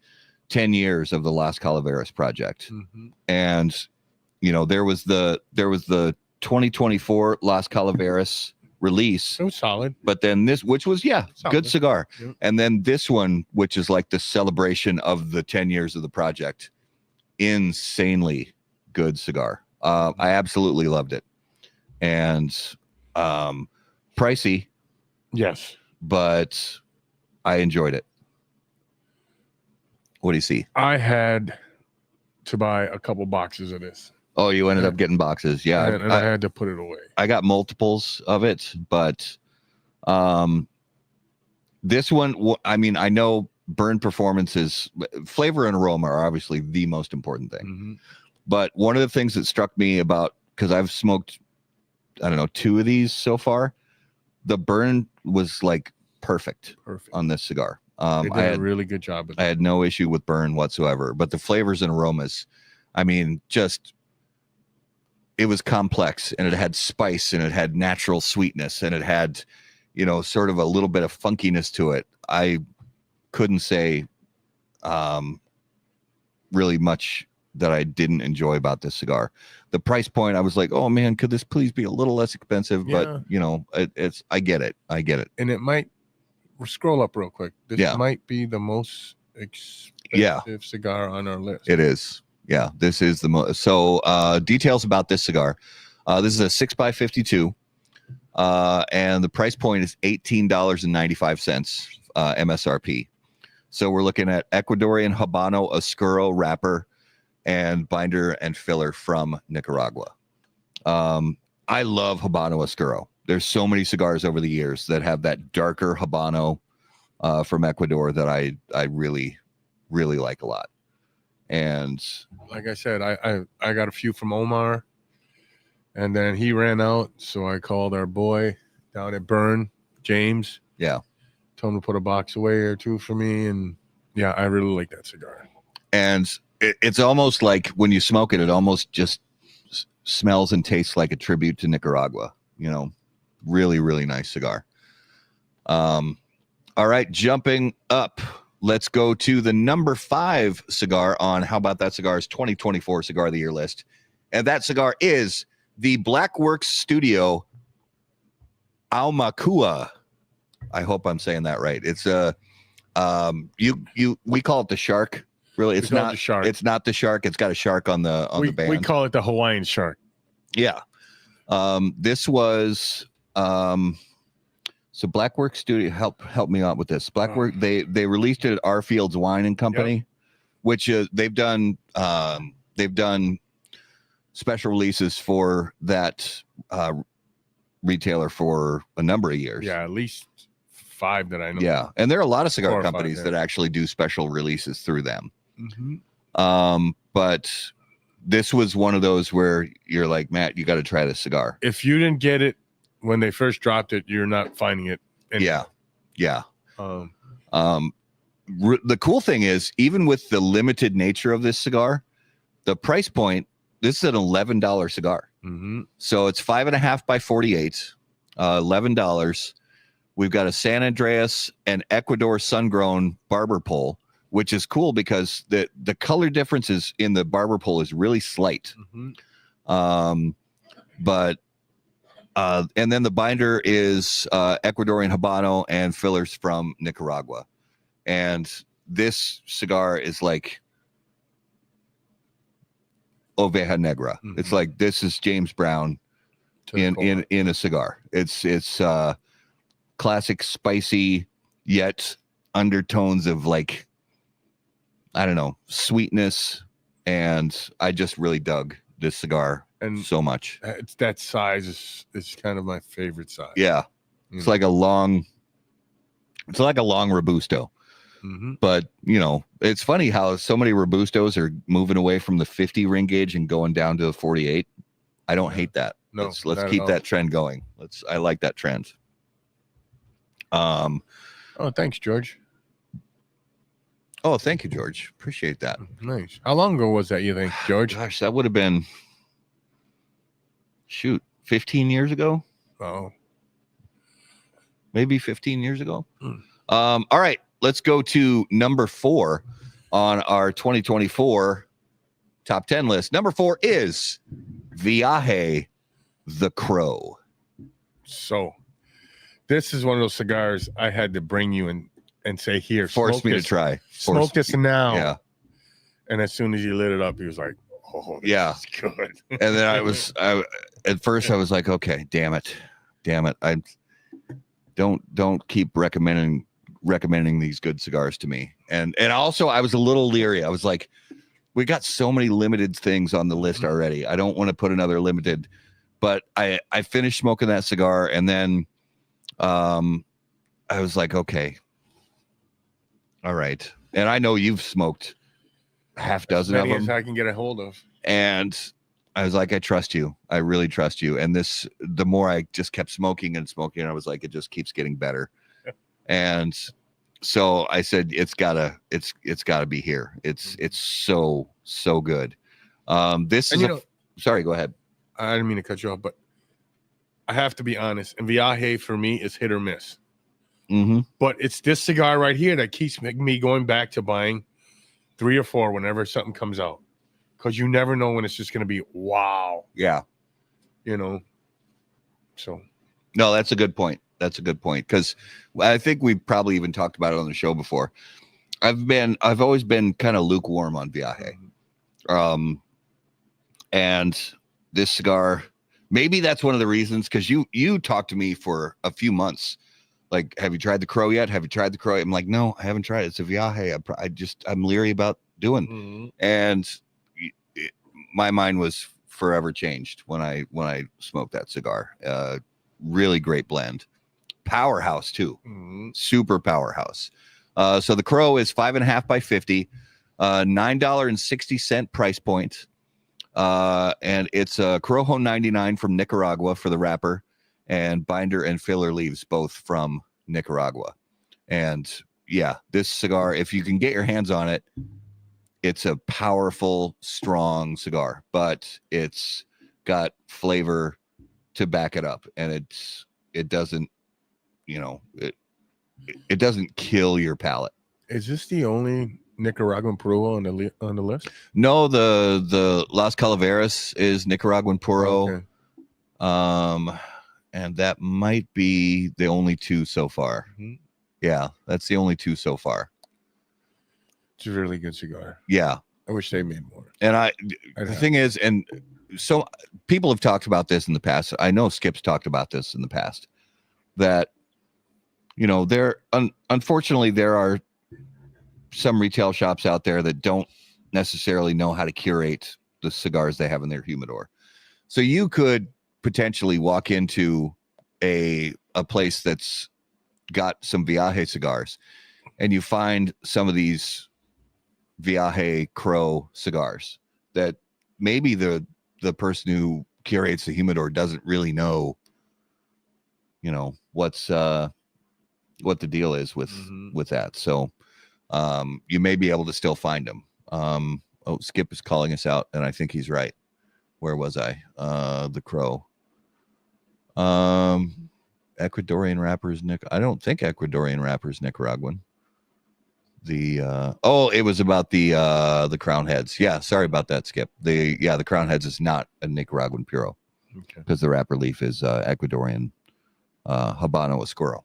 Speaker 2: 10 years of the Las Calaveras project. And, you know, there was the 2024 Las Calaveras release.
Speaker 3: It was solid.
Speaker 2: But then this, which was, solid. Good cigar.
Speaker 3: Yep.
Speaker 2: And then this one, which is like the celebration of the 10 years of the project. Insanely good cigar. I absolutely loved it. And pricey.
Speaker 3: Yes.
Speaker 2: But I enjoyed it. What do you see?
Speaker 3: I had to buy a couple boxes of this.
Speaker 2: Oh, you ended up getting boxes. Yeah.
Speaker 3: And I had to put it away.
Speaker 2: I got multiples of it, but this one, I mean, I know burn performances, flavor and aroma are obviously the most important thing. But one of the things that struck me about, because I've smoked, I don't know, 2 of these so far, the burn was like perfect on this cigar.
Speaker 3: They did a really good job with
Speaker 2: I had no issue with burn whatsoever, but the flavors and aromas, I mean, just, it was complex, and it had spice, and it had natural sweetness, and it had, you know, sort of a little bit of funkiness to it. I couldn't say really much that I didn't enjoy about this cigar. The price point, I was like, oh man, could this please be a little less expensive? But you know, I get it. And
Speaker 3: it might, scroll up real quick. This might be the most expensive cigar on our list.
Speaker 2: It is. Yeah, this is the most. So details about this cigar. This is a 6x52. And the price point is $18.95 MSRP. So we're looking at Ecuadorian Habano Oscuro wrapper and binder and filler from Nicaragua. I love Habano Oscuro. There's so many cigars over the years that have that darker Habano from Ecuador that I really, really like a lot. And
Speaker 3: like I said, I got a few from Omar, and then he ran out. So I called our boy down at Burn, James.
Speaker 2: Yeah.
Speaker 3: Told him to put a box away or 2 for me. And yeah, I really like that cigar.
Speaker 2: And it's almost like when you smoke it, it almost just smells and tastes like a tribute to Nicaragua. You know, really, really nice cigar. All right, jumping up. Let's go to the number 5 cigar on How About That Cigar's 2024 Cigar of the Year list. And that cigar is the Blackworks Studio Aumakua. I hope I'm saying that right. It's we call it the shark. Really, it's not
Speaker 3: the shark.
Speaker 2: It's not the shark. It's got a shark on the band.
Speaker 3: We call it the Hawaiian shark.
Speaker 2: Yeah. This was so Blackwork Studio help me out with this. Blackwork they released it at R Fields Wine and Company, which they've done special releases for that retailer for a number of years.
Speaker 3: Yeah, at least 5 that I know.
Speaker 2: Yeah, and there are a lot of cigar companies that actually do special releases through them. But this was one of those where you're like, Matt, you got to try this cigar.
Speaker 3: If you didn't get it when they first dropped it, you're not finding it anywhere.
Speaker 2: Yeah. The cool thing is, even with the limited nature of this cigar, the price point, this is an $11 cigar. So it's 5.5 by 48, $11. We've got a San Andreas and Ecuador sun-grown barber pole, which is cool because the color differences in the barber pole is really slight. But and then the binder is Ecuadorian Habano and fillers from Nicaragua. And this cigar is like Oveja Negra. It's like, this is James Brown in a cigar. It's classic spicy, yet undertones of like, I don't know, sweetness. And I just really dug this cigar so much.
Speaker 3: It's that size is kind of my favorite size.
Speaker 2: Yeah. It's like a long Robusto. But it's funny how so many Robustos are moving away from the 50 ring gauge and going down to the 48. I don't hate that.
Speaker 3: No,
Speaker 2: let's keep that trend going. I like that trend.
Speaker 3: Oh, thanks, George.
Speaker 2: Oh, thank you, George. Appreciate that.
Speaker 3: Nice. How long ago was that, you think, George?
Speaker 2: Gosh, that would have been 15 years ago.
Speaker 3: Oh,
Speaker 2: maybe 15 years ago. All right, let's go to number 4 on our 2024 top 10 list. Number 4 is Viaje the Crow.
Speaker 3: So this is one of those cigars I had to bring you and say, here,
Speaker 2: force me to try.
Speaker 3: Smoke this now.
Speaker 2: Yeah.
Speaker 3: And as soon as he lit it up, he was like, oh, this is good.
Speaker 2: And then at first I was like, okay, damn it. I don't keep recommending these good cigars to me. And also I was a little leery. I was like, we got so many limited things on the list already. I don't want to put another limited, but I finished smoking that cigar, and then I was like, okay, all right. And I know you've smoked half dozen of them.
Speaker 3: As I can get a hold of.
Speaker 2: And I was like, I trust you. I really trust you. And the more I just kept smoking, I was like, it just keeps getting better. And so I said, it's gotta be here. It's so good. This is sorry, go ahead.
Speaker 3: I didn't mean to cut you off, but I have to be honest. And Viaje for me is hit or miss. But it's this cigar right here that keeps me going back to buying 3 or 4 whenever something comes out, because you never know when it's just going to be wow.
Speaker 2: Yeah.
Speaker 3: So
Speaker 2: no, that's a good point. Because I think we probably even talked about it on the show before. I've always been kind of lukewarm on Viaje. And this cigar, maybe that's one of the reasons, because you talked to me for a few months. Like, have you tried the Crow yet? I'm like, no, I haven't tried it. It's a Viaje. I'm leery about doing. And my mind was forever changed when I smoked that cigar. Really great blend. Powerhouse too. Super powerhouse. So the Crow is 5.5 by 50, $9.60 price point. And it's a Corojo 99 from Nicaragua for the wrapper, and binder and filler leaves both from Nicaragua. And yeah, this cigar, if you can get your hands on it, it's a powerful, strong cigar, but it's got flavor to back it up. And it doesn't, it doesn't kill your palate.
Speaker 3: Is this the only Nicaraguan Puro on the list?
Speaker 2: No, the Las Calaveras is Nicaraguan Puro. Okay. And that might be the only 2 so far. Yeah, that's the only 2 so far.
Speaker 3: It's a really good cigar.
Speaker 2: Yeah.
Speaker 3: I wish they made more.
Speaker 2: And the thing is, and so people have talked about this in the past. I know Skip's talked about this in the past, that, you know, unfortunately, there are some retail shops out there that don't necessarily know how to curate the cigars they have in their humidor. So you could potentially walk into a place that's got some Viaje cigars, and you find some of these Viaje Crow cigars that maybe the person who curates the humidor doesn't really know, you know, what the deal is with that. So you may be able to still find them. Skip is calling us out, and I think he's right. Where was I? The Crow. Ecuadorian wrappers, I don't think Ecuadorian wrappers Nicaraguan. It was about the Crown Heads. Yeah, sorry about that, Skip. The Crown Heads is not a Nicaraguan Puro, because the wrapper leaf is Ecuadorian Habano Oscuro.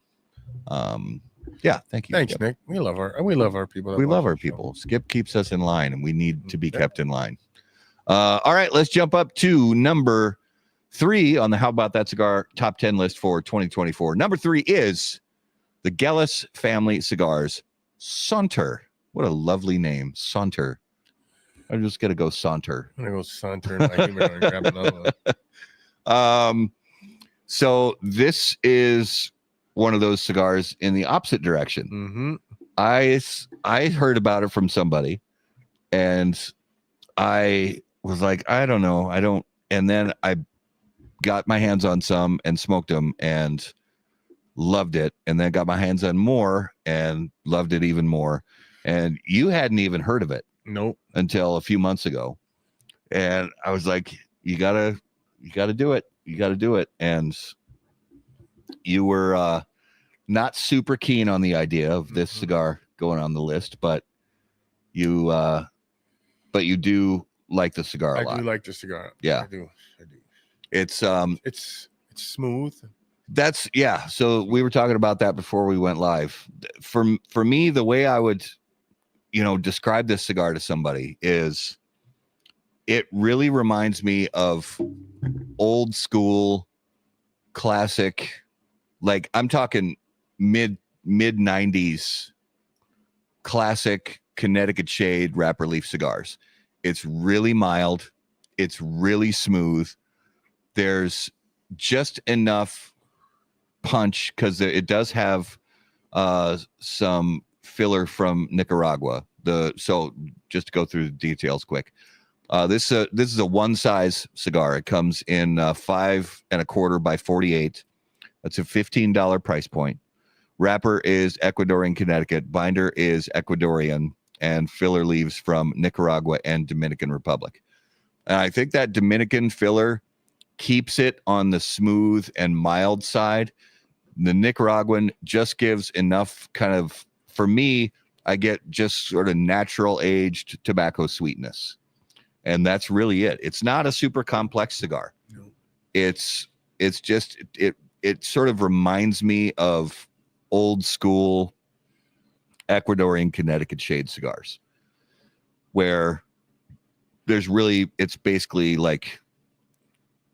Speaker 2: Yeah, thank you.
Speaker 3: Thanks,
Speaker 2: Skip.
Speaker 3: Nick. We love our people.
Speaker 2: We love our people. Skip keeps us in line, and we need to be kept in line. All right, let's jump up to number 3 on the How About That Cigar top 10 list for 2024. Number 3 is the Gellis Family Cigars Saunter. What a lovely name, Saunter. I'm just gonna go Saunter.
Speaker 3: I'm gonna go Saunter in my humidor and grab another one.
Speaker 2: So this is one of those cigars in the opposite direction. I heard about it from somebody, and I was like, I don't know, and then I got my hands on some and smoked them and loved it, and then got my hands on more and loved it even more. And you hadn't even heard of it.
Speaker 3: Nope.
Speaker 2: Until a few months ago. And I was like, you gotta do it. You gotta do it. And you were not super keen on the idea of this cigar going on the list, but you do like the cigar a lot.
Speaker 3: I do like the cigar.
Speaker 2: Yeah.
Speaker 3: I do.
Speaker 2: It's
Speaker 3: smooth.
Speaker 2: So we were talking about that before we went live. For me, the way I would, describe this cigar to somebody is, it really reminds me of old school classic, like I'm talking mid 90s classic Connecticut shade wrapper leaf cigars. It's really mild. It's really smooth. There's just enough punch because it does have some filler from Nicaragua. So just to go through the details quick. This is a one size cigar. It comes in 5 1/4 by 48. That's a $15 price point. Wrapper is Ecuadorian Connecticut. Binder is Ecuadorian, and filler leaves from Nicaragua and Dominican Republic. And I think that Dominican filler keeps it on the smooth and mild side. The Nicaraguan just gives enough kind of, for me, I get just sort of natural aged tobacco sweetness. And that's really it. It's not a super complex cigar. No. It's just, it sort of reminds me of old school Ecuadorian Connecticut shade cigars, where it's basically like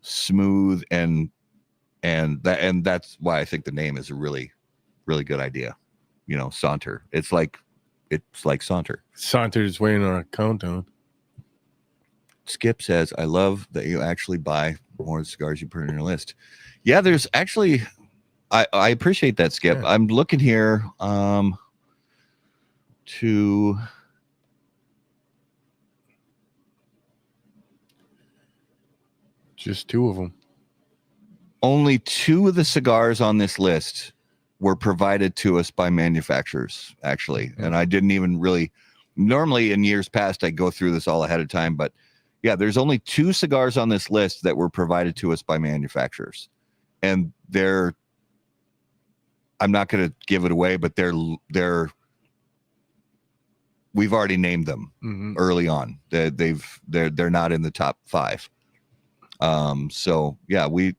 Speaker 2: smooth and that's why I think the name is a really, really good idea. Saunter. It's like Saunter.
Speaker 3: Saunter is waiting on a countdown.
Speaker 2: Skip says, I love that you actually buy more cigars you put on your list. Yeah, there's actually, I appreciate that, Skip. Yeah. I'm looking here to
Speaker 3: just 2 of them.
Speaker 2: Only 2 of the cigars on this list were provided to us by manufacturers, actually. Mm-hmm. And I didn't even really, normally in years past, I go through this all ahead of time, but yeah, there's only 2 cigars on this list that were provided to us by manufacturers. And I'm not going to give it away, but we've already named them early on. They're not in the top 5. So yeah, we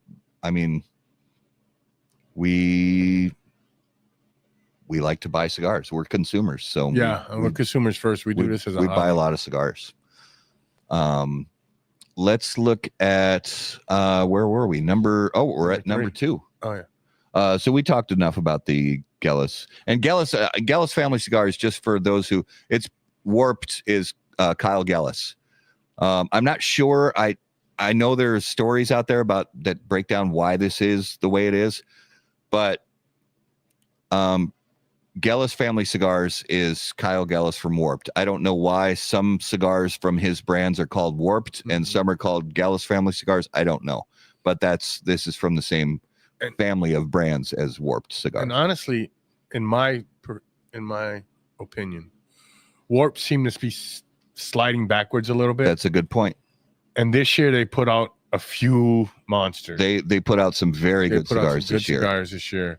Speaker 2: we like to buy cigars. We're consumers, so
Speaker 3: we're consumers first. We do this as a hobby.
Speaker 2: buy a lot of cigars. Let's look at where were we? We're at number 2.
Speaker 3: Oh yeah.
Speaker 2: So we talked enough about the Gellis and Gellis family cigars. Just for those who, it's Warped is Kyle Gellis. I'm not sure. I know there's stories out there about that break down why this is the way it is, but Gellis family cigars is Kyle Gellis from Warped. I don't know why some cigars from his brands are called Warped and some are called Gellis family cigars. I don't know, but this is from the same family of brands as Warped cigars.
Speaker 3: And honestly, in my opinion, Warped seemed to be sliding backwards a little bit.
Speaker 2: That's a good point.
Speaker 3: And this year they put out a few monsters.
Speaker 2: They put out some very good cigars this year.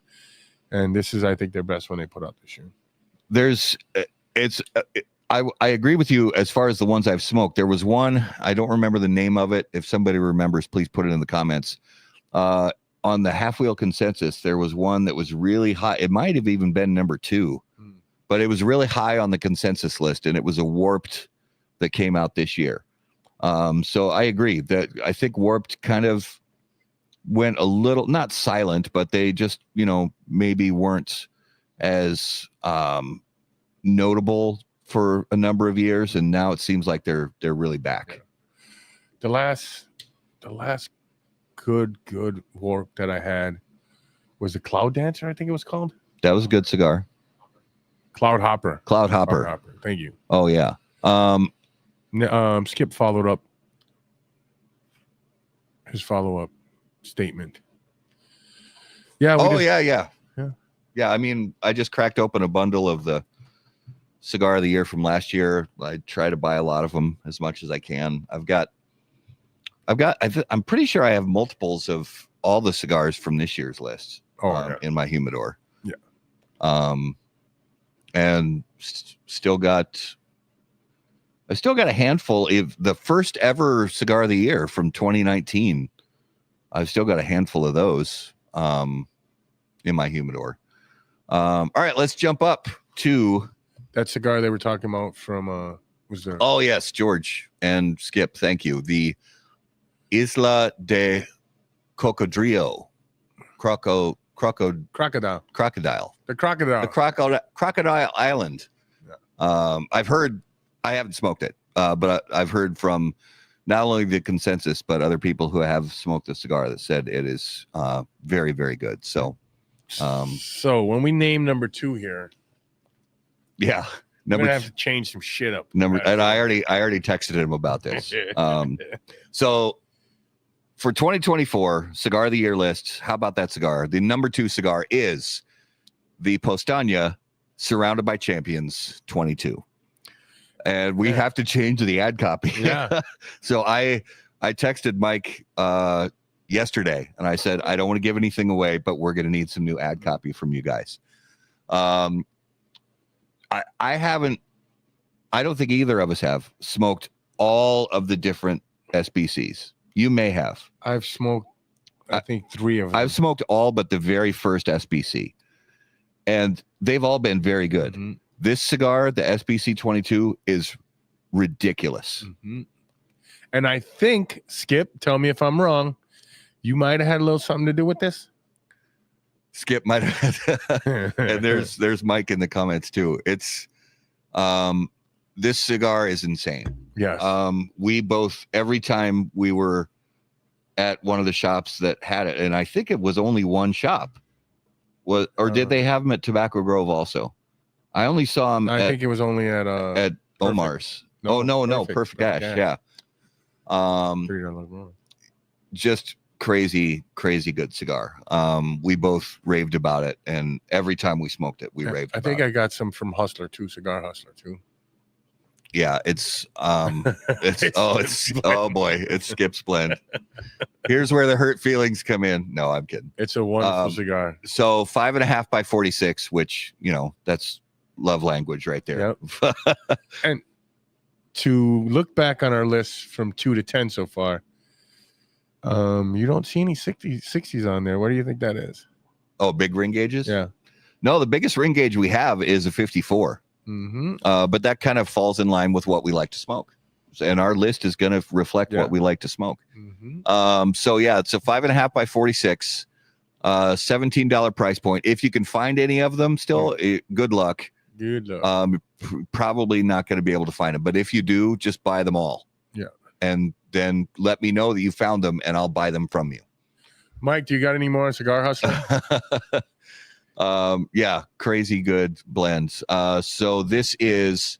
Speaker 3: And this is, I think, their best one they put out this year.
Speaker 2: I agree with you as far as the ones I've smoked. There was one, I don't remember the name of it. If somebody remembers, please put it in the comments. On the Half Wheel Consensus, there was one that was really high. It might have even been number 2, but it was really high on the consensus list, and it was a Warped that came out this year. So I agree that I think Warped kind of went a little, not silent, but they just, maybe weren't as notable for a number of years, and now it seems like they're really back.
Speaker 3: The last good Warp that I had was the Cloud Dancer, I think it was called.
Speaker 2: That was a good cigar.
Speaker 3: Cloud Hopper. Thank you.
Speaker 2: Oh yeah.
Speaker 3: Skip followed up his follow-up statement. Yeah.
Speaker 2: I mean, I just cracked open a bundle of the cigar of the year from last year. I try to buy a lot of them as much as I can. I'm pretty sure I have multiples of all the cigars from this year's list in my humidor.
Speaker 3: Yeah.
Speaker 2: And still got a handful of the first ever cigar of the year from 2019. I've still got a handful of those in my humidor. All right, let's jump up to
Speaker 3: that cigar they were talking about from was there?
Speaker 2: Oh yes, George and Skip, thank you. The Isla de Cocodrilo. Crocodile.
Speaker 3: The
Speaker 2: Crocodile Island. Yeah. I haven't smoked it, but I've heard from not only the consensus, but other people who have smoked the cigar that said it is very, very good. So
Speaker 3: when we name number 2 here,
Speaker 2: yeah,
Speaker 3: we're gonna have to change some shit up.
Speaker 2: And I already texted him about this. So for 2024 cigar of the year list, how about that cigar? The number 2 cigar is the Postania Surrounded by Champions 22. And we have to change the ad copy.
Speaker 3: Yeah.
Speaker 2: So I texted Mike yesterday and I said, I don't want to give anything away, but we're going to need some new ad copy from you guys. I don't think either of us have smoked all of the different SBCs. You may have.
Speaker 3: I've smoked, I think 3 of them.
Speaker 2: I've smoked all but the very first SBC. And they've all been very good. Mm-hmm. This cigar, the SBC 22, is ridiculous.
Speaker 3: Mm-hmm. And I think, Skip, tell me if I'm wrong, you might have had a little something to do with this.
Speaker 2: Skip might have. And there's Mike in the comments too. It's this cigar is insane.
Speaker 3: Yes.
Speaker 2: We both, every time we were at one of the shops that had it, and I think it was only one shop. Did they have them at Tobacco Grove also? I only saw them.
Speaker 3: I think it was only at
Speaker 2: Omar's. No, Perfect Ash. Yeah. Just crazy good cigar. We both raved about it, and every time we smoked it, we raved. I
Speaker 3: think I got some from Hustler too, Cigar Hustler too.
Speaker 2: Yeah, it's oh boy, it's Skip's blend. Here's where the hurt feelings come in. No, I'm kidding.
Speaker 3: It's a wonderful cigar.
Speaker 2: So 5.5 by 46, which that's love language right there.
Speaker 3: Yep. And to look back on our list from 2 to 10 so far, you don't see any 60s on there. What do you think that is?
Speaker 2: Oh, big ring gauges?
Speaker 3: Yeah.
Speaker 2: No, the biggest ring gauge we have is a 54. But that kind of falls in line with what we like to smoke. And our list is going to reflect what we like to smoke. So yeah, it's a 5.5 by 46, $17 price point. If you can find any of them still, good luck. Good luck. Probably not going to be able to find them, but if you do, just buy them all. Yeah. And then let me know that you found them and I'll buy them from you.
Speaker 3: Mike, do you got any more on Cigar Hustler?
Speaker 2: Yeah, crazy good blends. So this is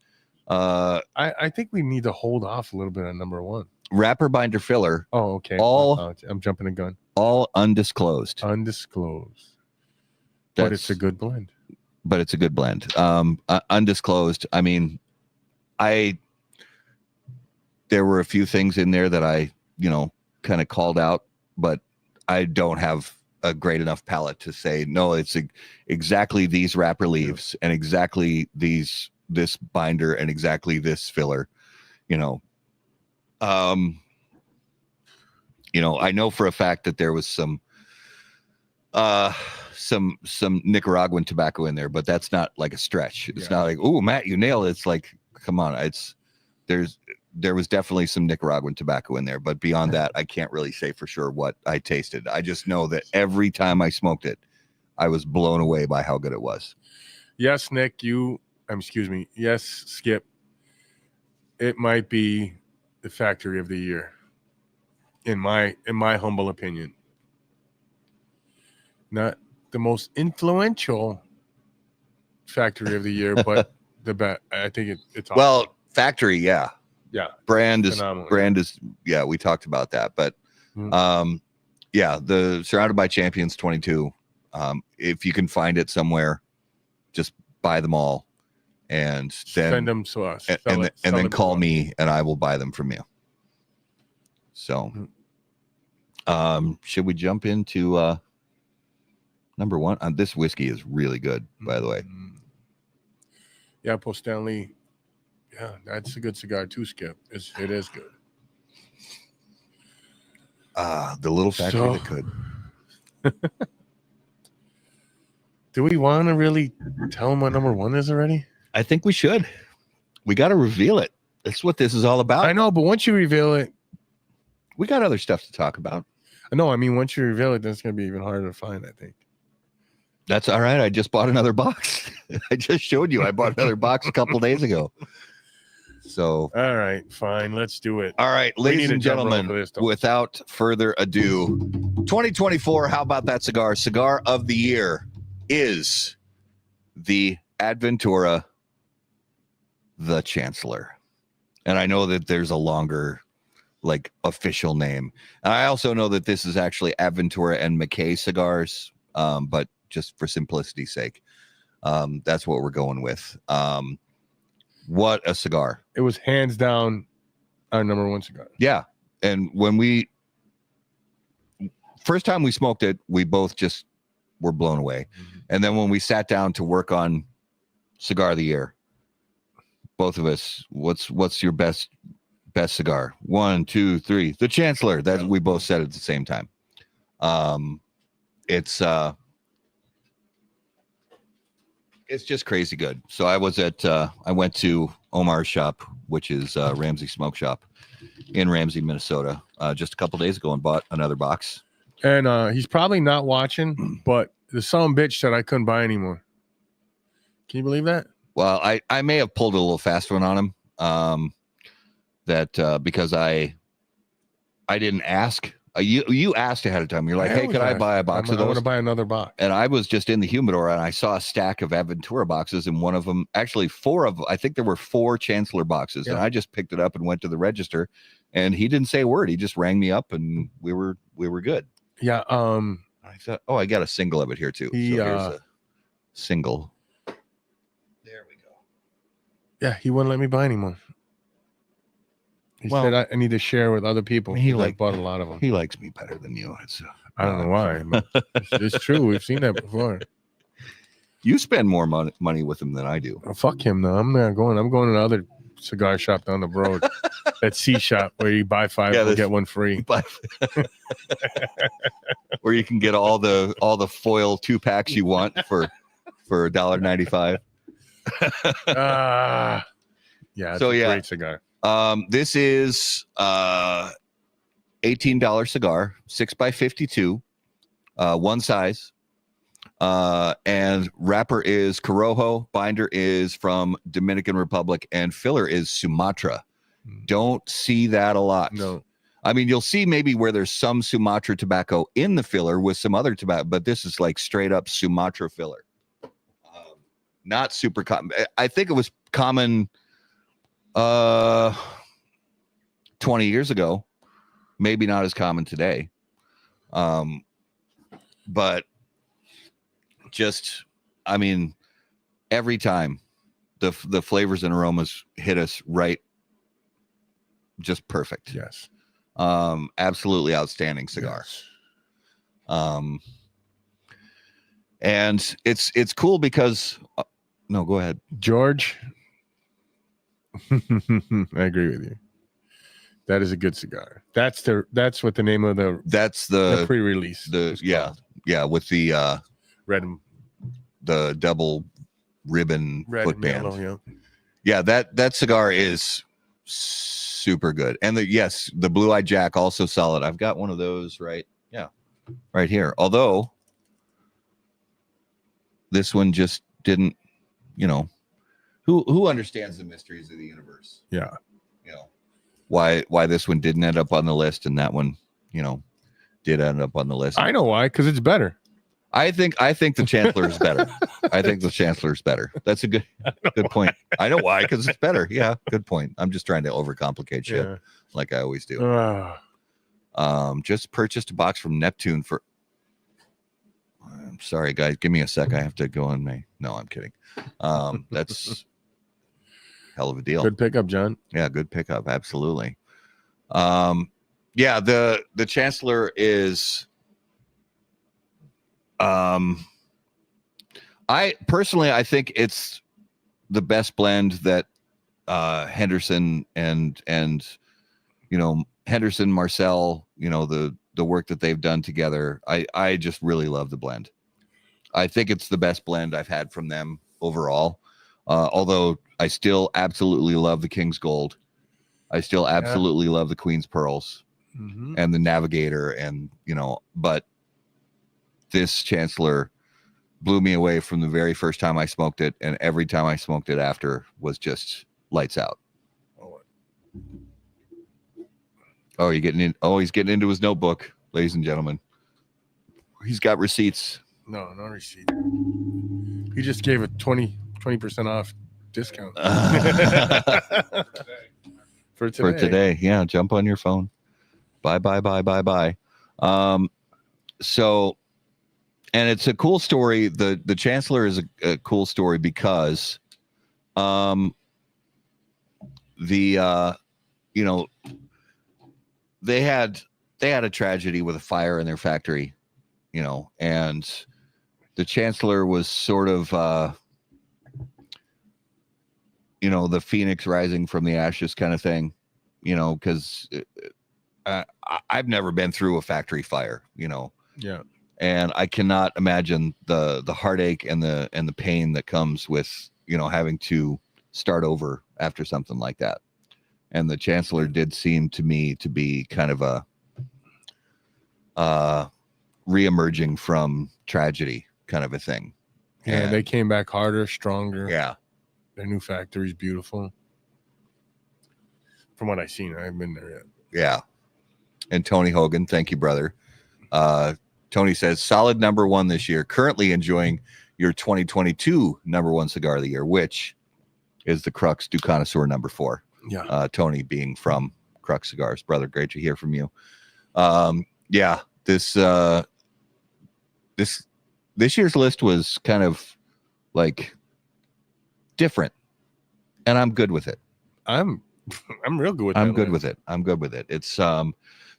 Speaker 3: I think we need to hold off a little bit on number 1.
Speaker 2: Wrapper binder filler.
Speaker 3: Oh, okay. I'm jumping the gun.
Speaker 2: All undisclosed.
Speaker 3: But it's a good blend.
Speaker 2: Undisclosed. I mean, there were a few things in there that I, kind of called out, but I don't have a great enough palate to say, no, it's exactly these wrapper leaves and exactly this binder and exactly this filler, I know for a fact that there was some Nicaraguan tobacco in there, but that's not like a stretch. It's not like, oh, Matt, you nailed it. It's like, come on. There was definitely some Nicaraguan tobacco in there, but beyond that, I can't really say for sure what I tasted. I just know that every time I smoked it, I was blown away by how good it was.
Speaker 3: Yes, Nick, yes, Skip. It might be the factory of the year. In my humble opinion. Not the most influential factory of the year, but the best. I think it's awesome.
Speaker 2: Well, factory, yeah.
Speaker 3: Yeah.
Speaker 2: Brand is, yeah, we talked about that. But yeah, the Surrounded by Champions 22. If you can find it somewhere, just buy them all and then
Speaker 3: send them to us.
Speaker 2: And then call me and I will buy them from you. So should we jump into number 1? This whiskey is really good, by the way.
Speaker 3: Yeah, Post Stanley. Yeah, that's a good cigar too, Skip. It is good.
Speaker 2: The little factory that could.
Speaker 3: Do we want to really tell them what number 1 is already?
Speaker 2: I think we should. We got to reveal it. That's what this is all about.
Speaker 3: I know, but once you reveal it,
Speaker 2: we got other stuff to talk about.
Speaker 3: No, I mean, once you reveal it, that's going to be even harder to find, I think.
Speaker 2: That's all right. I just bought another box. I just showed you. I bought another box a couple days ago. So,
Speaker 3: all right, fine. Let's do it.
Speaker 2: All right, ladies and gentlemen, without further ado, 2024, how about that cigar? Cigar of the year is the Adventura, the Chancellor. And I know that there's a longer, official name. And I also know that this is actually Adventura and McKay cigars, but just for simplicity's sake, that's what we're going with. What a cigar.
Speaker 3: It was hands down our number 1 cigar.
Speaker 2: Yeah. And when first time we smoked it, we both just were blown away. And then when we sat down to work on Cigar of the Year, both of us, what's your best cigar? 1, 2, 3. The Chancellor. That we both said at the same time. It's just crazy good. So I went to Omar's shop, which is Ramsey Smoke Shop in Ramsey, Minnesota, just a couple days ago and bought another box.
Speaker 3: And he's probably not watching, but the son of a bitch said I couldn't buy anymore. Can you believe that?
Speaker 2: Well, I may have pulled a little fast one on him. Because I didn't ask. You asked ahead of time. You're like, hey, could I buy a box of those?
Speaker 3: I want to buy another box.
Speaker 2: And I was just in the humidor and I saw a stack of Aventura boxes, and one of them, actually 4 of, I think there were 4 Chancellor boxes. Yeah. And I just picked it up and went to the register, and he didn't say a word. He just rang me up and we were good.
Speaker 3: Yeah.
Speaker 2: I thought, I got a single of it here too. So here's a single. There we go.
Speaker 3: Yeah, he wouldn't let me buy anymore. He said I need to share with other people. He bought a lot of them.
Speaker 2: He likes me better than you.
Speaker 3: I don't know why, but it's true. We've seen that before.
Speaker 2: You spend more money with him than I do.
Speaker 3: Oh, fuck him, though. I'm not going. I'm going to another cigar shop down the road. That C shop where you buy 5 and get 1 free.
Speaker 2: Where you can get all the foil 2-packs you want for for $1.95.
Speaker 3: Yeah, it's a great cigar.
Speaker 2: This is $18 cigar, 6x52, one size. And wrapper is Corojo, binder is from Dominican Republic, and filler is Sumatra. Don't see that a lot.
Speaker 3: No.
Speaker 2: I mean, you'll see maybe where there's some Sumatra tobacco in the filler with some other tobacco, but this is like straight up Sumatra filler. Not super common. I think it was common 20 years ago, maybe not as common today. But just, I mean, every time the flavors and aromas hit us right, just perfect.
Speaker 3: Yes.
Speaker 2: Absolutely outstanding cigar.
Speaker 3: Yes.
Speaker 2: And it's cool because no, go ahead,
Speaker 3: George. I agree with you. That is a good cigar. That's what the name of the pre-release.
Speaker 2: With the
Speaker 3: red,
Speaker 2: the double ribbon footband.
Speaker 3: Yellow,
Speaker 2: yeah, that cigar is super good. And the Blue Eye Jack also solid. I've got one of those right here. Although this one just didn't, who understands the mysteries of the universe?
Speaker 3: Yeah.
Speaker 2: Why this one didn't end up on the list and that one, did end up on the list.
Speaker 3: I know why, because it's better.
Speaker 2: I think the Chancellor is better. I think the Chancellor is better. That's a good point. I know why, because it's better. Yeah, good point. I'm just trying to overcomplicate shit like I always do. Just purchased a box from Neptune for. I'm sorry, guys. Give me a sec. I have to go on my. No, I'm kidding. That's hell of a deal.
Speaker 3: Good pickup, John.
Speaker 2: Yeah, good pickup. Absolutely. The Chancellor is. I think it's the best blend that Henderson and Henderson, Marcel, the work that they've done together. I just really love the blend. I think it's the best blend I've had from them overall. Although I still absolutely love the King's Gold. I still absolutely love the Queen's Pearls and the Navigator, and but this Chancellor blew me away from the very first time I smoked it, and every time I smoked it after was just lights out. Oh, he's getting into his notebook, ladies and gentlemen. He's got receipts.
Speaker 3: No receipt. He just gave a 20% off discount for today.
Speaker 2: Yeah, jump on your phone. Bye. So, and it's a cool story. The Chancellor is a cool story because they had a tragedy with a fire in their factory, and the Chancellor was sort of the phoenix rising from the ashes kind of thing, because I've never been through a factory fire,
Speaker 3: Yeah.
Speaker 2: And I cannot imagine the heartache and the pain that comes with, having to start over after something like that. And the Chancellor did seem to me to be kind of a reemerging from tragedy kind of a thing.
Speaker 3: Yeah, and they came back harder, stronger.
Speaker 2: Yeah.
Speaker 3: Their new factory's beautiful. From what I've seen, I haven't been there yet.
Speaker 2: Yeah. And Tony Hogan, thank you, brother. Tony says, solid number one this year. Currently enjoying your 2022 number one cigar of the year, which is the Crux du Connoisseur number 4.
Speaker 3: Yeah.
Speaker 2: Tony being from Crux Cigars. Brother, great to hear from you. This year's list was kind of like different, and I'm good with it.
Speaker 3: I'm real good with it.
Speaker 2: I'm good with it. It's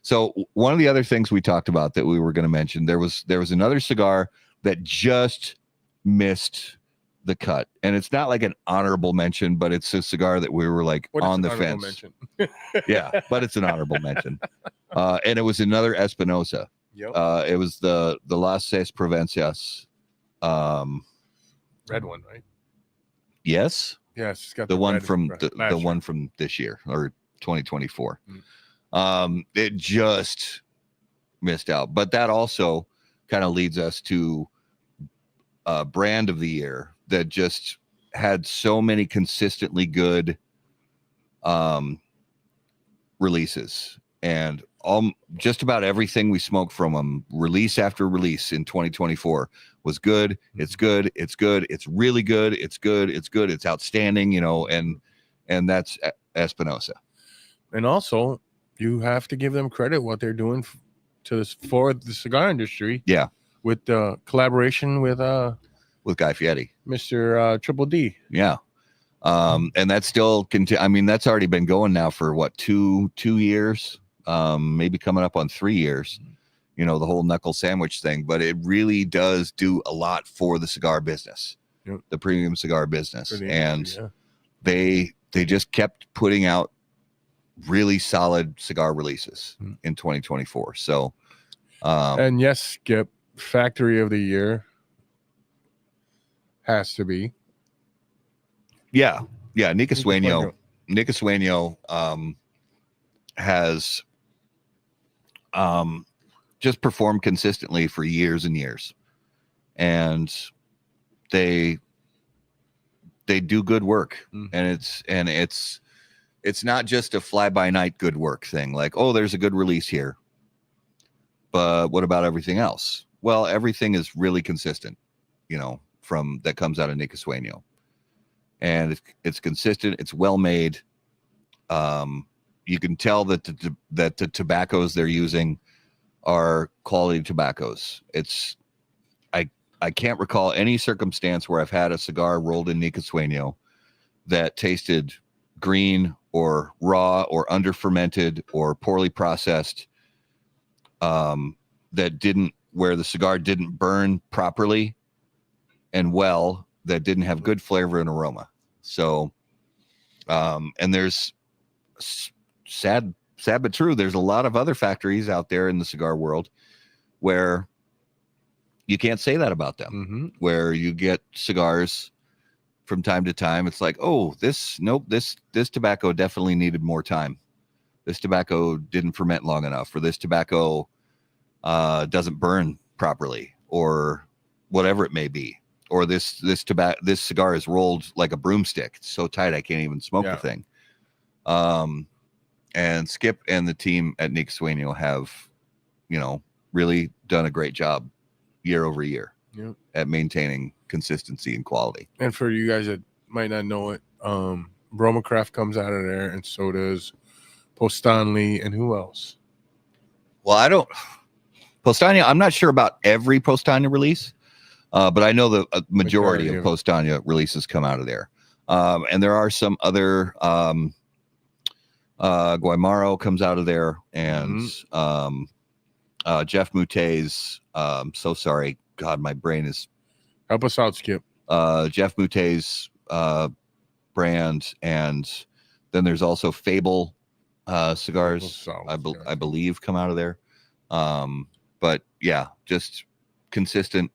Speaker 2: so one of the other things we talked about that we were going to mention, there was another cigar that just missed the cut, and it's not like an honorable mention, but it's a cigar that we were like on the fence. Yeah, but it's an honorable mention. And it was another Espinosa.
Speaker 3: Yep.
Speaker 2: It was the Las Seis Provincias
Speaker 3: red one, right?
Speaker 2: Yes.
Speaker 3: Yes, it's got
Speaker 2: the one
Speaker 3: red,
Speaker 2: from the
Speaker 3: year.
Speaker 2: one from this year or 2024. It just missed out, but that also kind of leads us to brand of the year that just had so many consistently good releases, and just about everything we smoked from them, release after release in 2024, was good. It's good. It's good. It's really good. It's good. It's good. It's outstanding. And that's Espinosa.
Speaker 3: And also, you have to give them credit what they're doing for the cigar industry.
Speaker 2: Yeah,
Speaker 3: with the collaboration with
Speaker 2: Guy Fieri,
Speaker 3: Mr. Triple D.
Speaker 2: Yeah. And that's still I mean, that's already been going now for what, two years, maybe coming up on 3 years, the whole knuckle sandwich thing, but it really does do a lot for the cigar business, the premium cigar business. And they just kept putting out really solid cigar releases in 2024. So,
Speaker 3: and yes, Skip, factory of the year has to be.
Speaker 2: Yeah. Nica Sueño has just performed consistently for years and years, and they do good work. And it's not just a fly by night good work thing, like, oh, there's a good release here, but what about everything else? Well, everything is really consistent, from that comes out of Nica Sueño. And it's consistent. It's well made. You can tell that the tobaccos they're using are quality tobaccos. I can't recall any circumstance where I've had a cigar rolled in Nica Sueño that tasted green or raw or under fermented or poorly processed. Where the cigar didn't burn properly and well, that didn't have good flavor and aroma. So, and there's sad but true, there's a lot of other factories out there in the cigar world where you can't say that about them, where you get cigars from time to time. It's like, oh, this tobacco definitely needed more time. This tobacco didn't ferment long enough, or this tobacco doesn't burn properly, or whatever it may be. Or this cigar is rolled like a broomstick. It's so tight I can't even smoke the thing. And Skip and the team at Nica Sueño have, really done a great job year over year at maintaining consistency and quality.
Speaker 3: And for you guys that might not know it, Bromacraft comes out of there, and so does Postanli, and who else?
Speaker 2: Well, Postania, I'm not sure about every Postania release. But I know the majority of Postania releases come out of there. And there are some other, Guaymaro comes out of there, and Jeff Moutet's, so sorry, God, my brain is...
Speaker 3: Help us out, Skip.
Speaker 2: Jeff Moutet's brand, and then there's also Fable cigars, I believe, come out of there. But yeah, just consistent,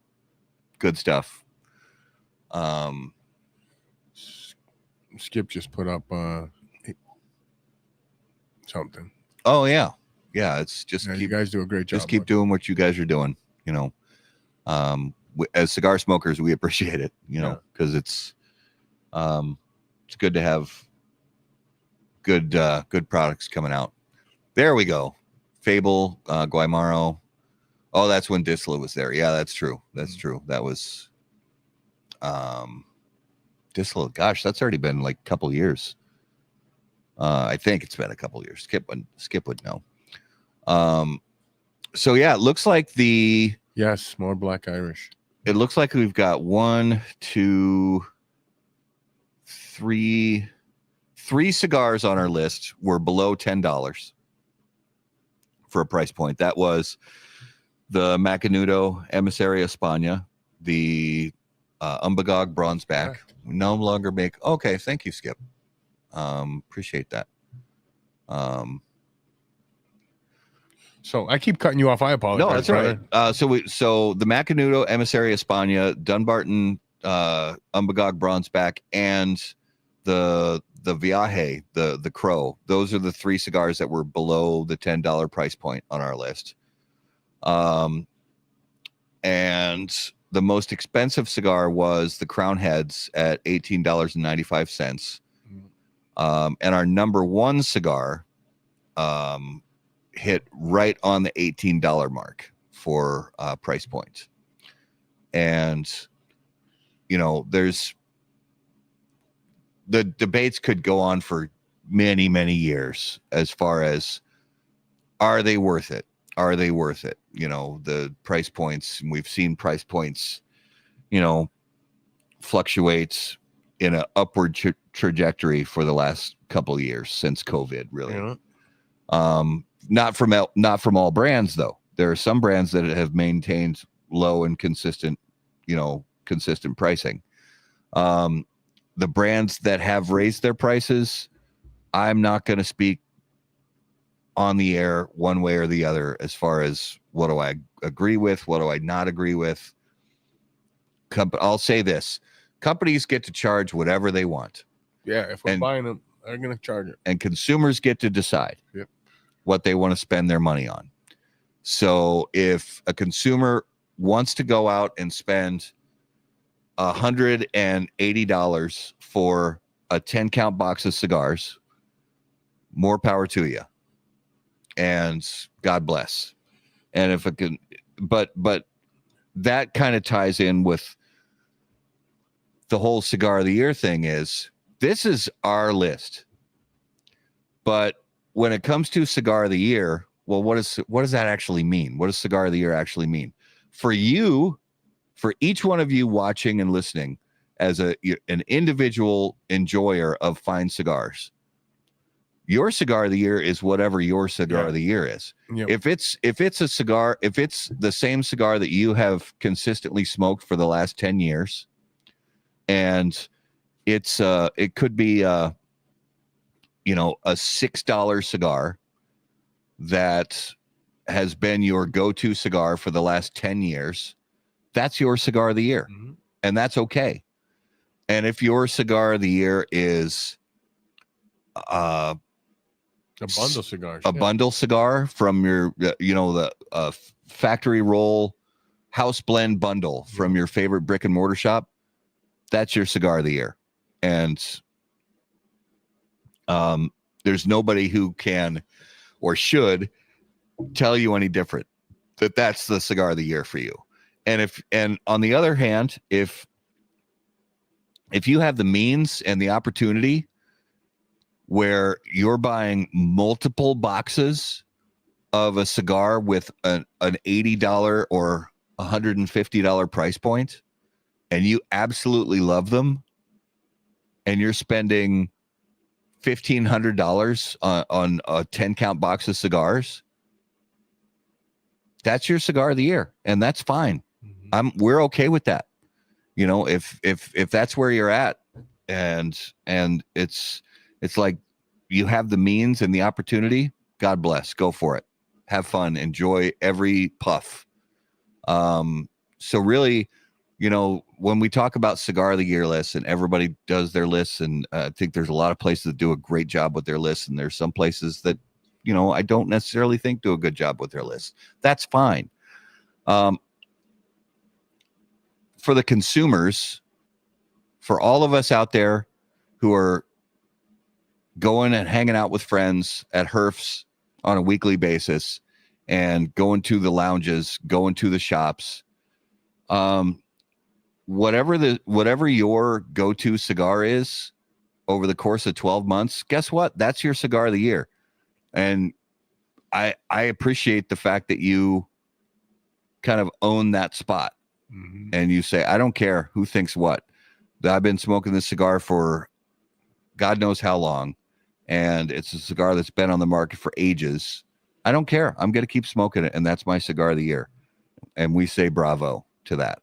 Speaker 2: good stuff.
Speaker 3: Skip just put up something.
Speaker 2: Oh yeah, it's just
Speaker 3: you guys do a great job.
Speaker 2: Just keep doing what you guys are doing. As cigar smokers, we appreciate it. Because it's good to have good products coming out. There we go. Fable, Guaymaro. Oh, that's when Disla was there. Yeah, that's true. That was Disla. Gosh, that's already been like a couple years. I think it's been a couple years. Skip would know. So yeah, it looks like
Speaker 3: more Black Irish.
Speaker 2: It looks like we've got 1, 2, 3 cigars on our list were below $10 for a price point. That was the Macanudo Emissary España, the Umbagog Bronzeback. We no longer make. Okay, thank you, Skip. Appreciate that.
Speaker 3: So I keep cutting you off. I apologize.
Speaker 2: No, that's all right. So the Macanudo Emissary España, Dunbarton Umbagog Bronzeback, and the Viaje, the Crow. Those are the 3 cigars that were below the $10 price point on our list. And the most expensive cigar was the Crown Heads at $18.95. And our number 1 cigar hit right on the $18 mark for price point. And, you know, there's the debates could go on for many, many years as far as, are they worth it? Are they worth it? You know, the price points, and we've seen price points, you know, fluctuate in an upward trajectory for the last couple of years since COVID, really. Yeah. Not from all brands, though. There are some brands that have maintained low and consistent, you know, consistent pricing. The brands that have raised their prices, I'm not going to speak on the air one way or the other as far as what do I agree with, what do I not agree with. I'll say this: companies get to charge whatever they want.
Speaker 3: Yeah, if we're buying them, they're going to charge it. And
Speaker 2: consumers get to decide what they want to spend their money on. So if a consumer wants to go out and spend $180 for a 10-count box of cigars, more power to you. And God bless. And if it can, but that kind of ties in with the whole cigar of the year thing. Is this is our list, but when it comes to cigar of the year, well, what does that actually mean? What does cigar of the year actually mean for you? For each one of you watching and listening, as an individual enjoyer of fine cigars, your cigar of the year is whatever your cigar of the year is. Yep. If it's a cigar, if it's the same cigar that you have consistently smoked for the last 10 years, and it's it could be a $6 cigar that has been your go-to cigar for the last 10 years, that's your cigar of the year. Mm-hmm. And that's okay. And if your cigar of the year is a bundle cigar, bundle cigar from your, the factory roll house blend bundle from your favorite brick and mortar shop, that's your cigar of the year. And there's nobody who can or should tell you any different, that's the cigar of the year for you. And on the other hand, if you have the means and the opportunity where you're buying multiple boxes of a cigar with an $80 or $150 price point, and you absolutely love them, and you're spending $1,500 on a 10-count box of cigars, that's your cigar of the year, and that's fine. Mm-hmm. We're okay with that. If that's where you're at, and it's like you have the means and the opportunity, God bless, go for it. Have fun, enjoy every puff. So really, when we talk about cigar of the year lists, and everybody does their lists, and I think there's a lot of places that do a great job with their lists, and there's some places that, I don't necessarily think do a good job with their lists. That's fine. For the consumers, for all of us out there who are going and hanging out with friends at Herf's on a weekly basis and going to the lounges, going to the shops, whatever your go-to cigar is over the course of 12 months, guess what? That's your cigar of the year. And I appreciate the fact that you kind of own that spot. Mm-hmm. And you say, I don't care who thinks what. I've been smoking this cigar for God knows how long, and it's a cigar that's been on the market for ages. I don't care. I'm going to keep smoking it, and that's my cigar of the year. And we say bravo to that.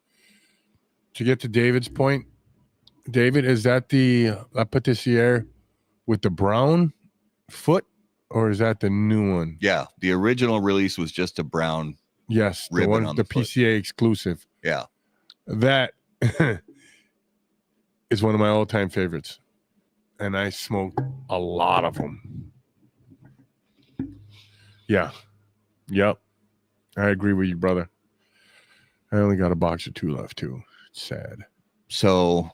Speaker 3: To get to David's point, David, is that the La Patissiere with the brown foot, or is that the new one?
Speaker 2: Yeah, the original release was just a brown.
Speaker 3: Yes, the one, the PCA exclusive.
Speaker 2: Yeah,
Speaker 3: that is one of my all-time favorites, and I smoked a lot of them. Yeah. Yep. I agree with you, brother. I only got a box or 2 left too. It's sad.
Speaker 2: So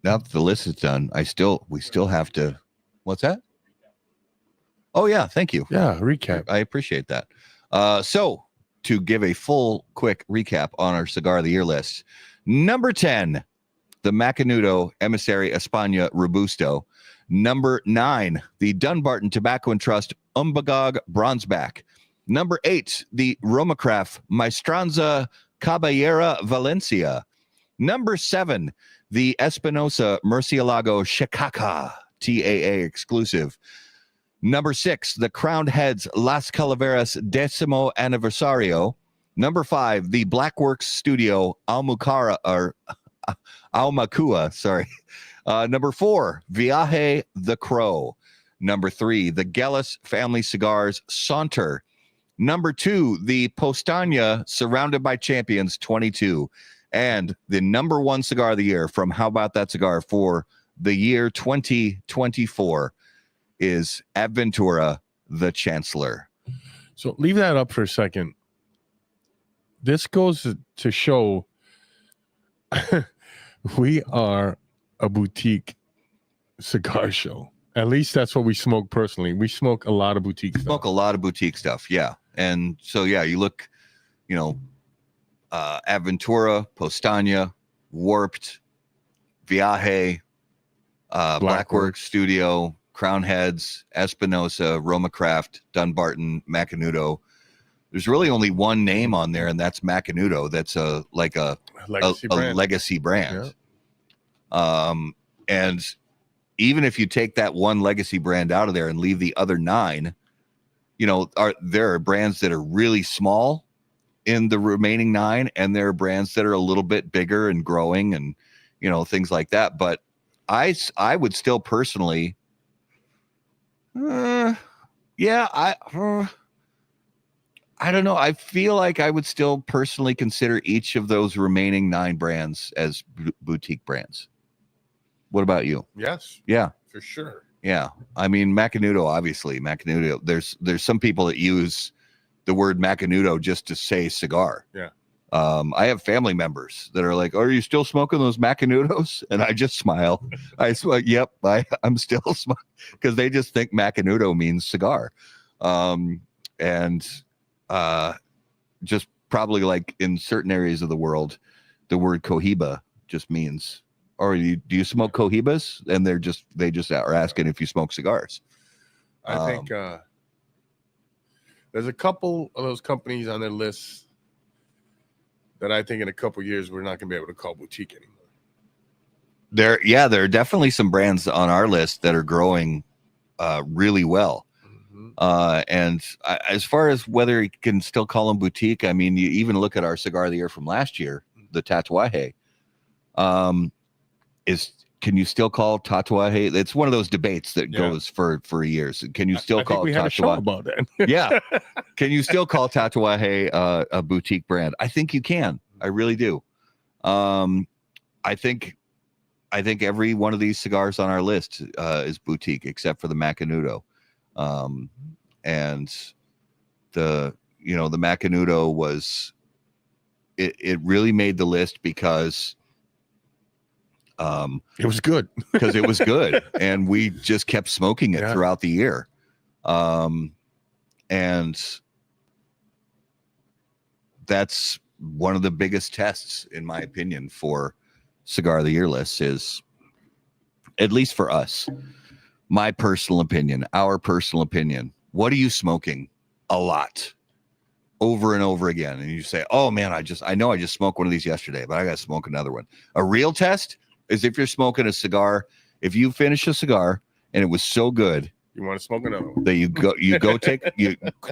Speaker 2: now that the list is done, we still have to. What's that? Oh yeah, thank you.
Speaker 3: Yeah, recap.
Speaker 2: I appreciate that. So to give a full quick recap on our cigar of the year list, number 10, the Macanudo Emissary España Robusto. Number 9, the Dunbarton Tobacco and Trust Umbagog Bronzeback. Number 8, the Romacraft Maestranza Caballera Valencia. Number 7, the Espinosa Murcielago Shikaka TAA exclusive. Number 6, the Crowned Heads Las Calaveras Décimo Aniversario. Number 5, the Blackworks Studio Almucara Almacua, sorry. Number 4, Viaje the Crow. Number 3, the Gellis Family Cigars Saunter. Number 2, the Postania Surrounded by Champions 22. And the number 1 cigar of the year from How About That Cigar for the year 2024 is Adventura the Chancellor.
Speaker 3: So leave that up for a second. This goes to show we are a boutique cigar show. At least that's what we smoke personally. We smoke a lot of boutique stuff.
Speaker 2: Smoke a lot of boutique stuff, yeah. And so, yeah, you look, Adventura, Postania, Warped, Viaje, Blackworks Studio, Crown Heads, Espinosa, Romacraft, Dunbarton, Macanudo. There's really only one name on there, and that's Macanudo. That's a legacy brand. Yeah. And even if you take that one legacy brand out of there and leave the other 9, there are brands that are really small in the remaining 9, and there are brands that are a little bit bigger and growing and, things like that. But I would still personally, I don't know. I feel like I would still personally consider each of those remaining 9 brands as boutique brands. What about you?
Speaker 3: Yes.
Speaker 2: Yeah.
Speaker 3: For sure.
Speaker 2: Yeah. I mean, Macanudo, obviously. Macanudo, there's some people that use the word Macanudo just to say cigar.
Speaker 3: Yeah.
Speaker 2: I have family members that are like, "Are you still smoking those Macanudos?" And I just smile. I swear, yep, I'm still smoking, because they just think Macanudo means cigar. Just probably like in certain areas of the world, the word Cohiba just means, or do you smoke Cohibas? And they just are asking if you smoke cigars.
Speaker 3: I think there's a couple of those companies on their list that I think in a couple of years we're not going to be able to call boutique anymore.
Speaker 2: There are definitely some brands on our list that are growing really well. And as far as whether you can still call them boutique, I mean, you even look at our cigar of the year from last year, the Tatuaje. Can you still call Tatuaje? It's one of those debates that goes for years. Can you still call
Speaker 3: we
Speaker 2: Tatuaje?
Speaker 3: Had a show about that.
Speaker 2: Yeah. Can you still call Tatuaje a boutique brand? I think you can. I really do. I think every one of these cigars on our list is boutique, except for the Macanudo. And the Macanudo was, it really made the list because
Speaker 3: it was good.
Speaker 2: Because it was good, and we just kept smoking it throughout the year. And that's one of the biggest tests, in my opinion, for cigar of the year lists, is, at least for us, my personal opinion, our personal opinion. What are you smoking a lot, over and over again? And you say, "Oh man, I know I just smoked one of these yesterday, but I got to smoke another one." A real test is if you're smoking a cigar, if you finish a cigar and it was so good,
Speaker 3: you want to smoke another one,
Speaker 2: that you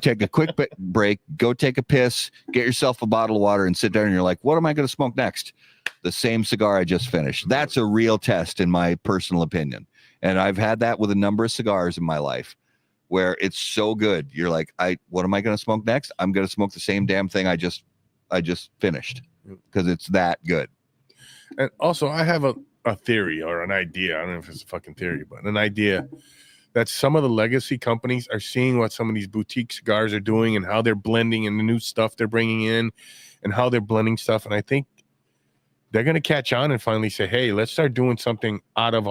Speaker 2: take a quick break, go take a piss, get yourself a bottle of water, and sit down, and you're like, "What am I going to smoke next?" The same cigar I just finished. That's a real test, in my personal opinion. And I've had that with a number of cigars in my life, where it's so good, you're like, what am I going to smoke next? I'm going to smoke the same damn thing I just finished, because it's that good.
Speaker 3: And also, I have a a theory or an idea. I don't know if it's a fucking theory, but an idea that some of the legacy companies are seeing what some of these boutique cigars are doing and how they're blending and the new stuff they're bringing in and how they're blending stuff. And I think they're going to catch on and finally say, hey, let's start doing something out of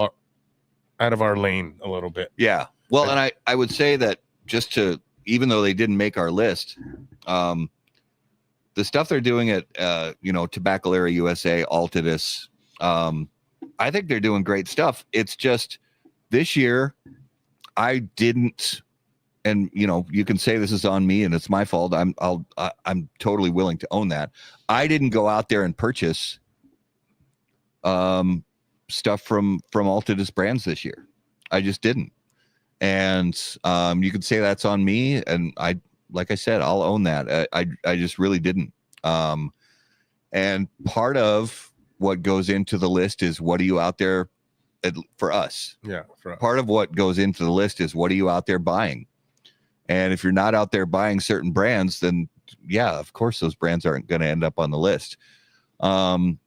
Speaker 3: our lane a little bit.
Speaker 2: Yeah. Well, and I would say that just to, even though they didn't make our list, the stuff they're doing at, Tabacalera USA, Altadis, I think they're doing great stuff. It's just this year I didn't, and you can say this is on me and it's my fault. I'm totally willing to own that. I didn't go out there and purchase stuff from Altadis brands this year. I just didn't. And you could say that's on me, and like I said, I'll own that. I just really didn't. And part of what goes into the list is what are you out there for us?
Speaker 3: Yeah.
Speaker 2: Part of what goes into the list is what are you out there buying? And if you're not out there buying certain brands, then yeah, of course those brands aren't going to end up on the list. And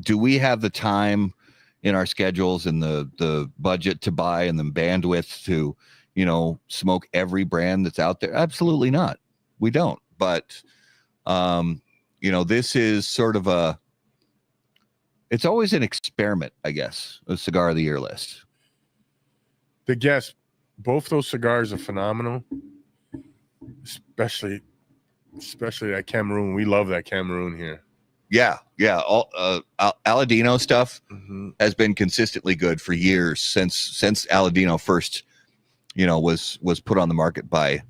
Speaker 2: do we have the time in our schedules and the budget to buy and the bandwidth to, smoke every brand that's out there? Absolutely not. We don't. But, this is sort of it's always an experiment, I guess, a cigar of the year list.
Speaker 3: Both those cigars are phenomenal, especially that Cameroon. We love that Cameroon here.
Speaker 2: Yeah. All Aladino stuff has been consistently good for years since Aladino first, was put on the market by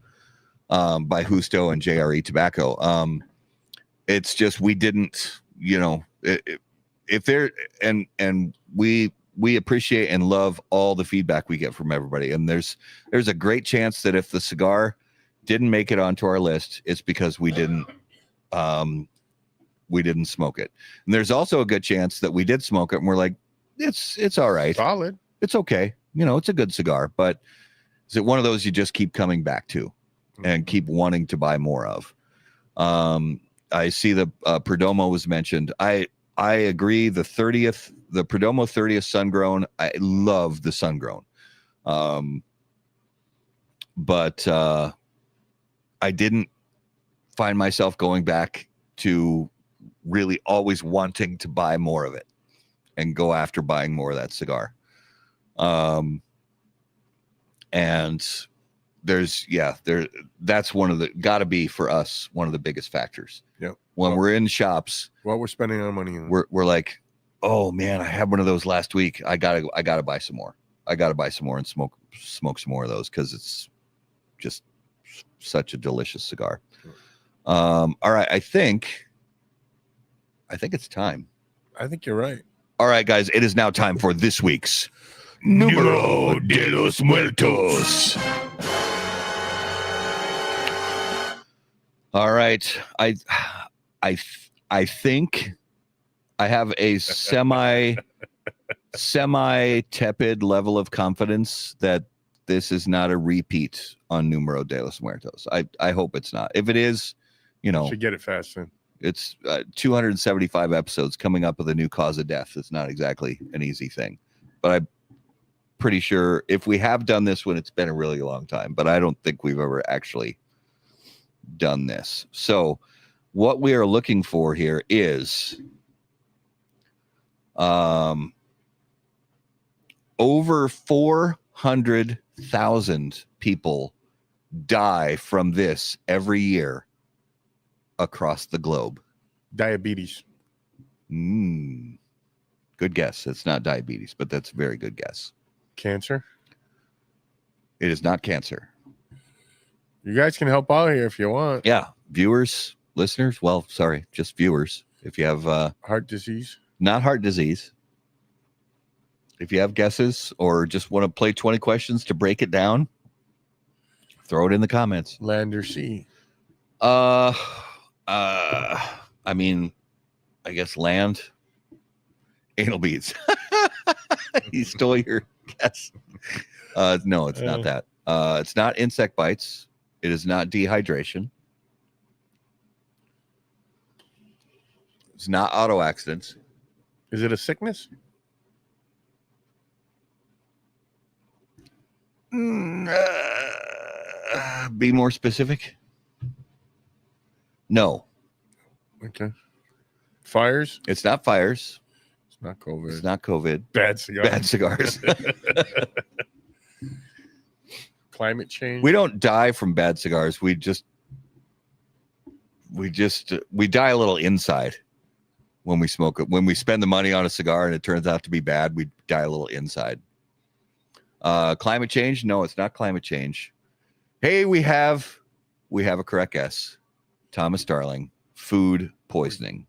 Speaker 2: Justo and JRE Tobacco. It's just we didn't, if there and we appreciate and love all the feedback we get from everybody, and there's a great chance that if the cigar didn't make it onto our list, it's because we didn't smoke it. And there's also a good chance that we did smoke it and we're like, it's all right.
Speaker 3: Solid.
Speaker 2: It's okay. It's a good cigar, but is it one of those you just keep coming back to and keep wanting to buy more of? I see the Perdomo was mentioned. I agree. The Perdomo 30th Sungrown, I love the Sungrown. But I didn't find myself going back to really always wanting to buy more of it and go after buying more of that cigar. And that's gotta be for us, one of the biggest factors.
Speaker 3: Yeah.
Speaker 2: When we're in shops,
Speaker 3: what we're spending our money on,
Speaker 2: we're like, oh man, I had one of those last week. I gotta buy some more. I gotta buy some more and smoke some more of those, because it's just such a delicious cigar. All right, I think it's time.
Speaker 3: I think you're right.
Speaker 2: All right, guys, it is now time for this week's Numeral de los Muertos. All right, I think I have a semi tepid level of confidence that this is not a repeat on Numero de los Muertos. I hope it's not. If it is,
Speaker 3: should get it fast then.
Speaker 2: It's 275 episodes coming up with a new cause of death. It's not exactly an easy thing, but I'm pretty sure if we have done this one, it's been a really long time, but I don't think we've ever actually done this. So what we are looking for here is over 400,000 people die from this every year across the globe.
Speaker 3: Diabetes.
Speaker 2: Good guess. It's not diabetes, but that's a very good guess.
Speaker 3: Cancer.
Speaker 2: It is not cancer.
Speaker 3: You guys can help out here if you want.
Speaker 2: Yeah. Viewers, listeners. Well, sorry, just viewers. If you have
Speaker 3: heart disease,
Speaker 2: not heart disease. If you have guesses or just want to play 20 questions to break it down, throw it in the comments.
Speaker 3: Land or sea?
Speaker 2: I mean, I guess land. Anal beads. He stole your guess. No, it's not that. It's not insect bites. It is not dehydration. It's not auto accidents.
Speaker 3: Is it a sickness?
Speaker 2: Be more specific. No.
Speaker 3: Okay. Fires?
Speaker 2: It's not fires.
Speaker 3: It's not COVID.
Speaker 2: It's not COVID.
Speaker 3: Bad cigars.
Speaker 2: Bad cigars.
Speaker 3: Climate change?
Speaker 2: We don't die from bad cigars. We die a little inside when we smoke it. When we spend the money on a cigar and it turns out to be bad, we die a little inside. Climate change? No, it's not climate change. Hey, we have a correct guess. Thomas Darling, food poisoning.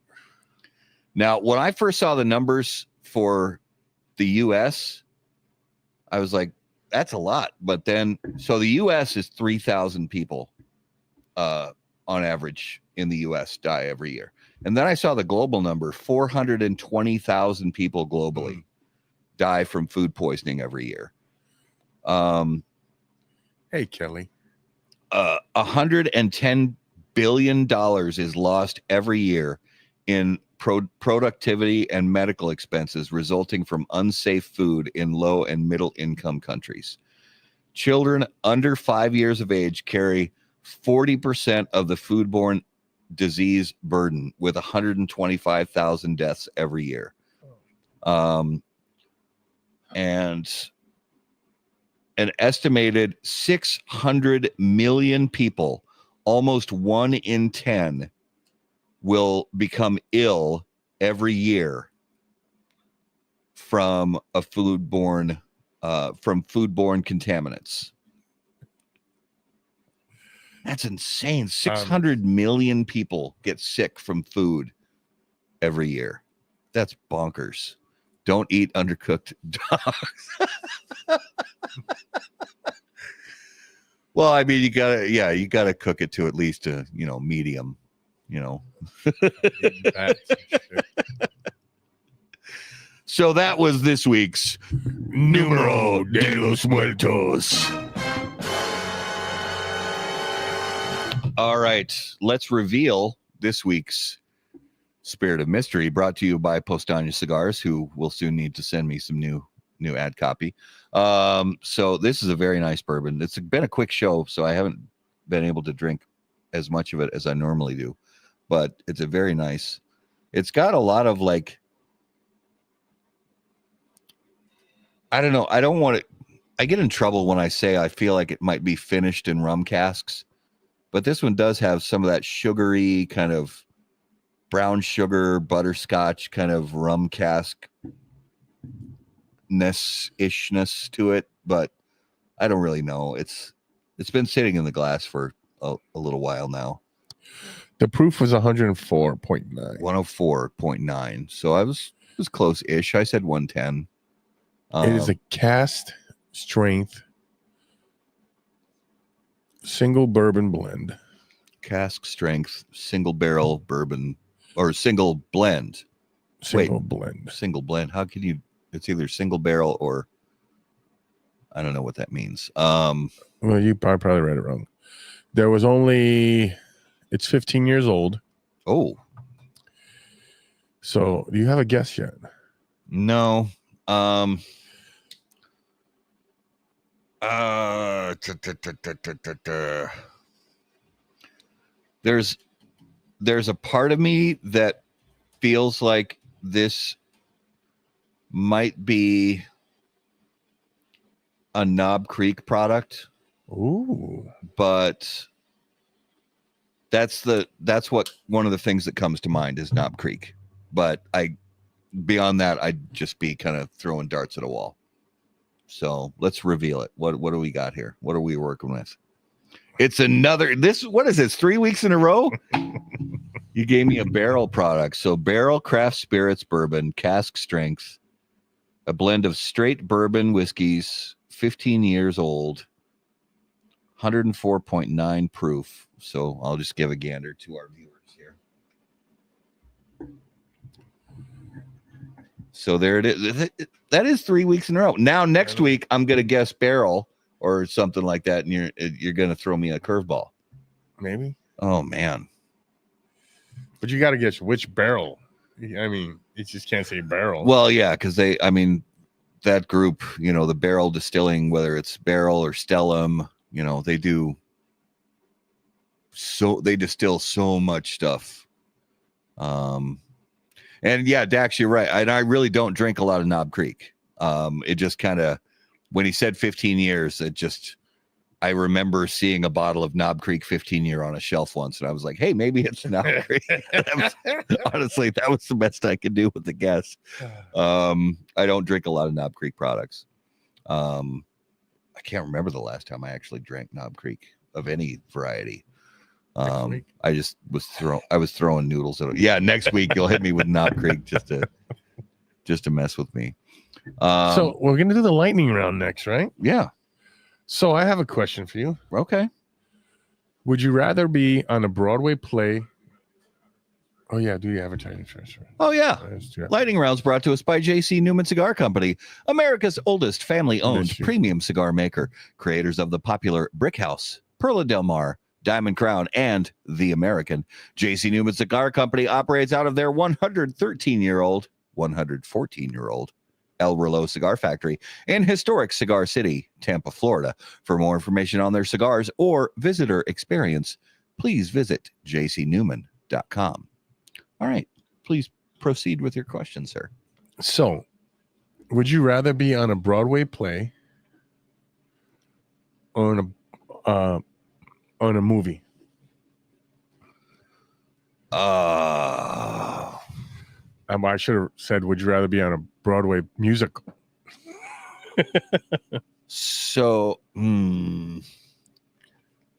Speaker 2: Now, when I first saw the numbers for the U.S., I was like, that's a lot. But then, so the U.S. is 3,000 people on average in the U.S. die every year. And then I saw the global number, 420,000 people globally die from food poisoning every year.
Speaker 3: Hey, Kelly.
Speaker 2: $110 billion is lost every year in productivity and medical expenses resulting from unsafe food in low and middle income countries. Children under 5 years of age carry 40% of the foodborne disease burden, with 125,000 deaths every year. And an estimated 600 million people, almost 1 in 10, will become ill every year from foodborne contaminants. That's insane. 600 million people get sick from food every year. That's bonkers. Don't eat undercooked dogs. Well, I mean, you gotta cook it to at least a, medium, So that was this week's Numeral de los Muertos. All right, let's reveal this week's Spirit of Mystery, brought to you by Postania Cigars, who will soon need to send me some new ad copy. So this is a very nice bourbon. It's been a quick show, so I haven't been able to drink as much of it as I normally do, but it's a very nice. It's got a lot of I don't know. I don't want it. I get in trouble when I say I feel like it might be finished in rum casks, but this one does have some of that sugary kind of brown sugar, butterscotch kind of rum cask ishness to it, but I don't really know. It's been sitting in the glass for a little while now.
Speaker 3: The proof was 104.9.
Speaker 2: 104.9. So I was close-ish. I said 110.
Speaker 3: It is a cast strength single bourbon blend.
Speaker 2: Cask strength single barrel bourbon, or single blend.
Speaker 3: Single blend.
Speaker 2: Single blend. How can you? It's either single barrel or I don't know what that means.
Speaker 3: Well, you probably read it wrong. There was it's 15 years old.
Speaker 2: Oh.
Speaker 3: So do you have a guess yet?
Speaker 2: No. There's a part of me that feels like this might be a Knob Creek product.
Speaker 3: Ooh.
Speaker 2: But that's what one of the things that comes to mind is Knob Creek. But beyond that, I'd just be kind of throwing darts at a wall. So let's reveal it. What do we got here? What are we working with? It's what is this? 3 weeks in a row? You gave me a barrel product. So Barrel Craft Spirits Bourbon, cask strength, a blend of straight bourbon whiskeys, 15 years old, 104.9 proof. So I'll just give a gander to our viewers here. So there it is. That is 3 weeks in a row. Now next week I'm going to guess barrel or something like that, and you're going to throw me a curveball.
Speaker 3: Maybe.
Speaker 2: Oh man!
Speaker 3: But you got to guess which barrel. I mean, you just can't say barrel.
Speaker 2: Well, yeah, because that group, the barrel distilling, whether it's Barrel or Stellum, they distill so much stuff. And yeah, Dax, you're right. I really don't drink a lot of Knob Creek. It just kind of, when he said 15 years, I remember seeing a bottle of Knob Creek 15-year on a shelf once, and I was like, hey, maybe it's Knob Creek. Honestly, that was the best I could do with the guess. I don't drink a lot of Knob Creek products. I can't remember the last time I actually drank Knob Creek of any variety. I just was throwing noodles at it. Yeah, next week you'll hit me with Knob Creek just to mess with me.
Speaker 3: So we're gonna do the lightning round next, right?
Speaker 2: Yeah.
Speaker 3: So I have a question for you.
Speaker 2: Okay.
Speaker 3: Would you rather be on a Broadway play? Oh yeah, do the advertising first. Right?
Speaker 2: Oh yeah. Lightning rounds brought to us by J.C. Newman Cigar Company, America's oldest family-owned premium cigar maker, creators of the popular Brick House, Perla Del Mar, Diamond Crown, and The American. J.C. Newman Cigar Company operates out of their 114-year-old El Reloj Cigar Factory in historic Cigar City, Tampa, Florida. For more information on their cigars or visitor experience, please visit jcnewman.com. All right, please proceed with your question, sir.
Speaker 3: So, would you rather be on a Broadway play or on a movie? I should have said, would you rather be on a Broadway musical?
Speaker 2: So,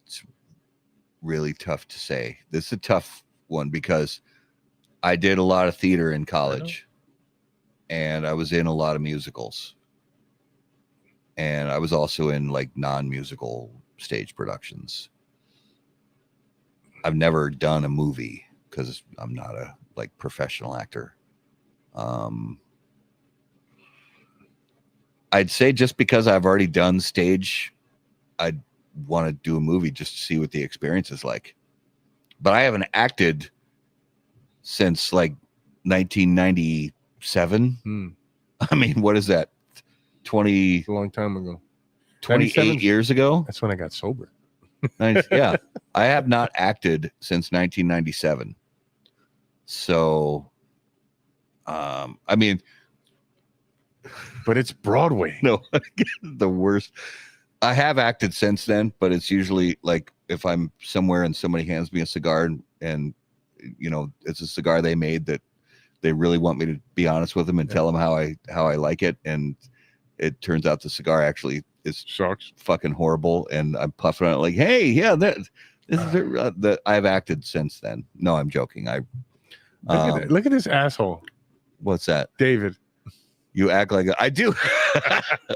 Speaker 2: it's really tough to say. This is a tough one because I did a lot of theater in college, and I was in a lot of musicals, and I was also in like non-musical stage productions. I've never done a movie because I'm not a professional actor. I'd say just because I've already done stage, I'd want to do a movie just to see what the experience is like. But I haven't acted since 1997. I mean, what is that?
Speaker 3: A long time ago.
Speaker 2: 28 years ago?
Speaker 3: That's when I got sober.
Speaker 2: Yeah. I have not acted since 1997. So, I mean,
Speaker 3: but it's Broadway.
Speaker 2: No, the worst. I have acted since then, but it's usually like if I'm somewhere and somebody hands me a cigar and it's a cigar they made that they really want me to be honest with them and tell them how I like it, and it turns out the cigar actually is fucking horrible, and I'm puffing on it like, hey, yeah, I've acted since then. No, I'm joking.
Speaker 3: Look at this asshole.
Speaker 2: What's that,
Speaker 3: David?
Speaker 2: You act like I do.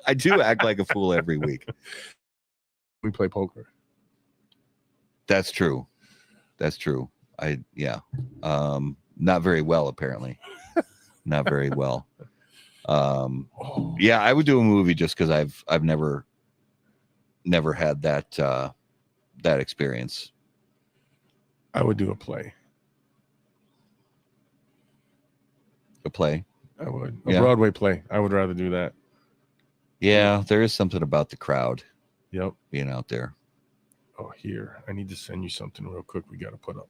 Speaker 2: I do act like a fool every week.
Speaker 3: We play poker.
Speaker 2: That's true. Not very well, apparently. Not very well. Yeah, I would do a movie just because I've never had that experience.
Speaker 3: I would do a play.
Speaker 2: A play?
Speaker 3: I would. A Broadway play. I would rather do that.
Speaker 2: Yeah, there is something about the crowd.
Speaker 3: Yep.
Speaker 2: Being out there.
Speaker 3: Oh, here. I need to send you something real quick we got to put up.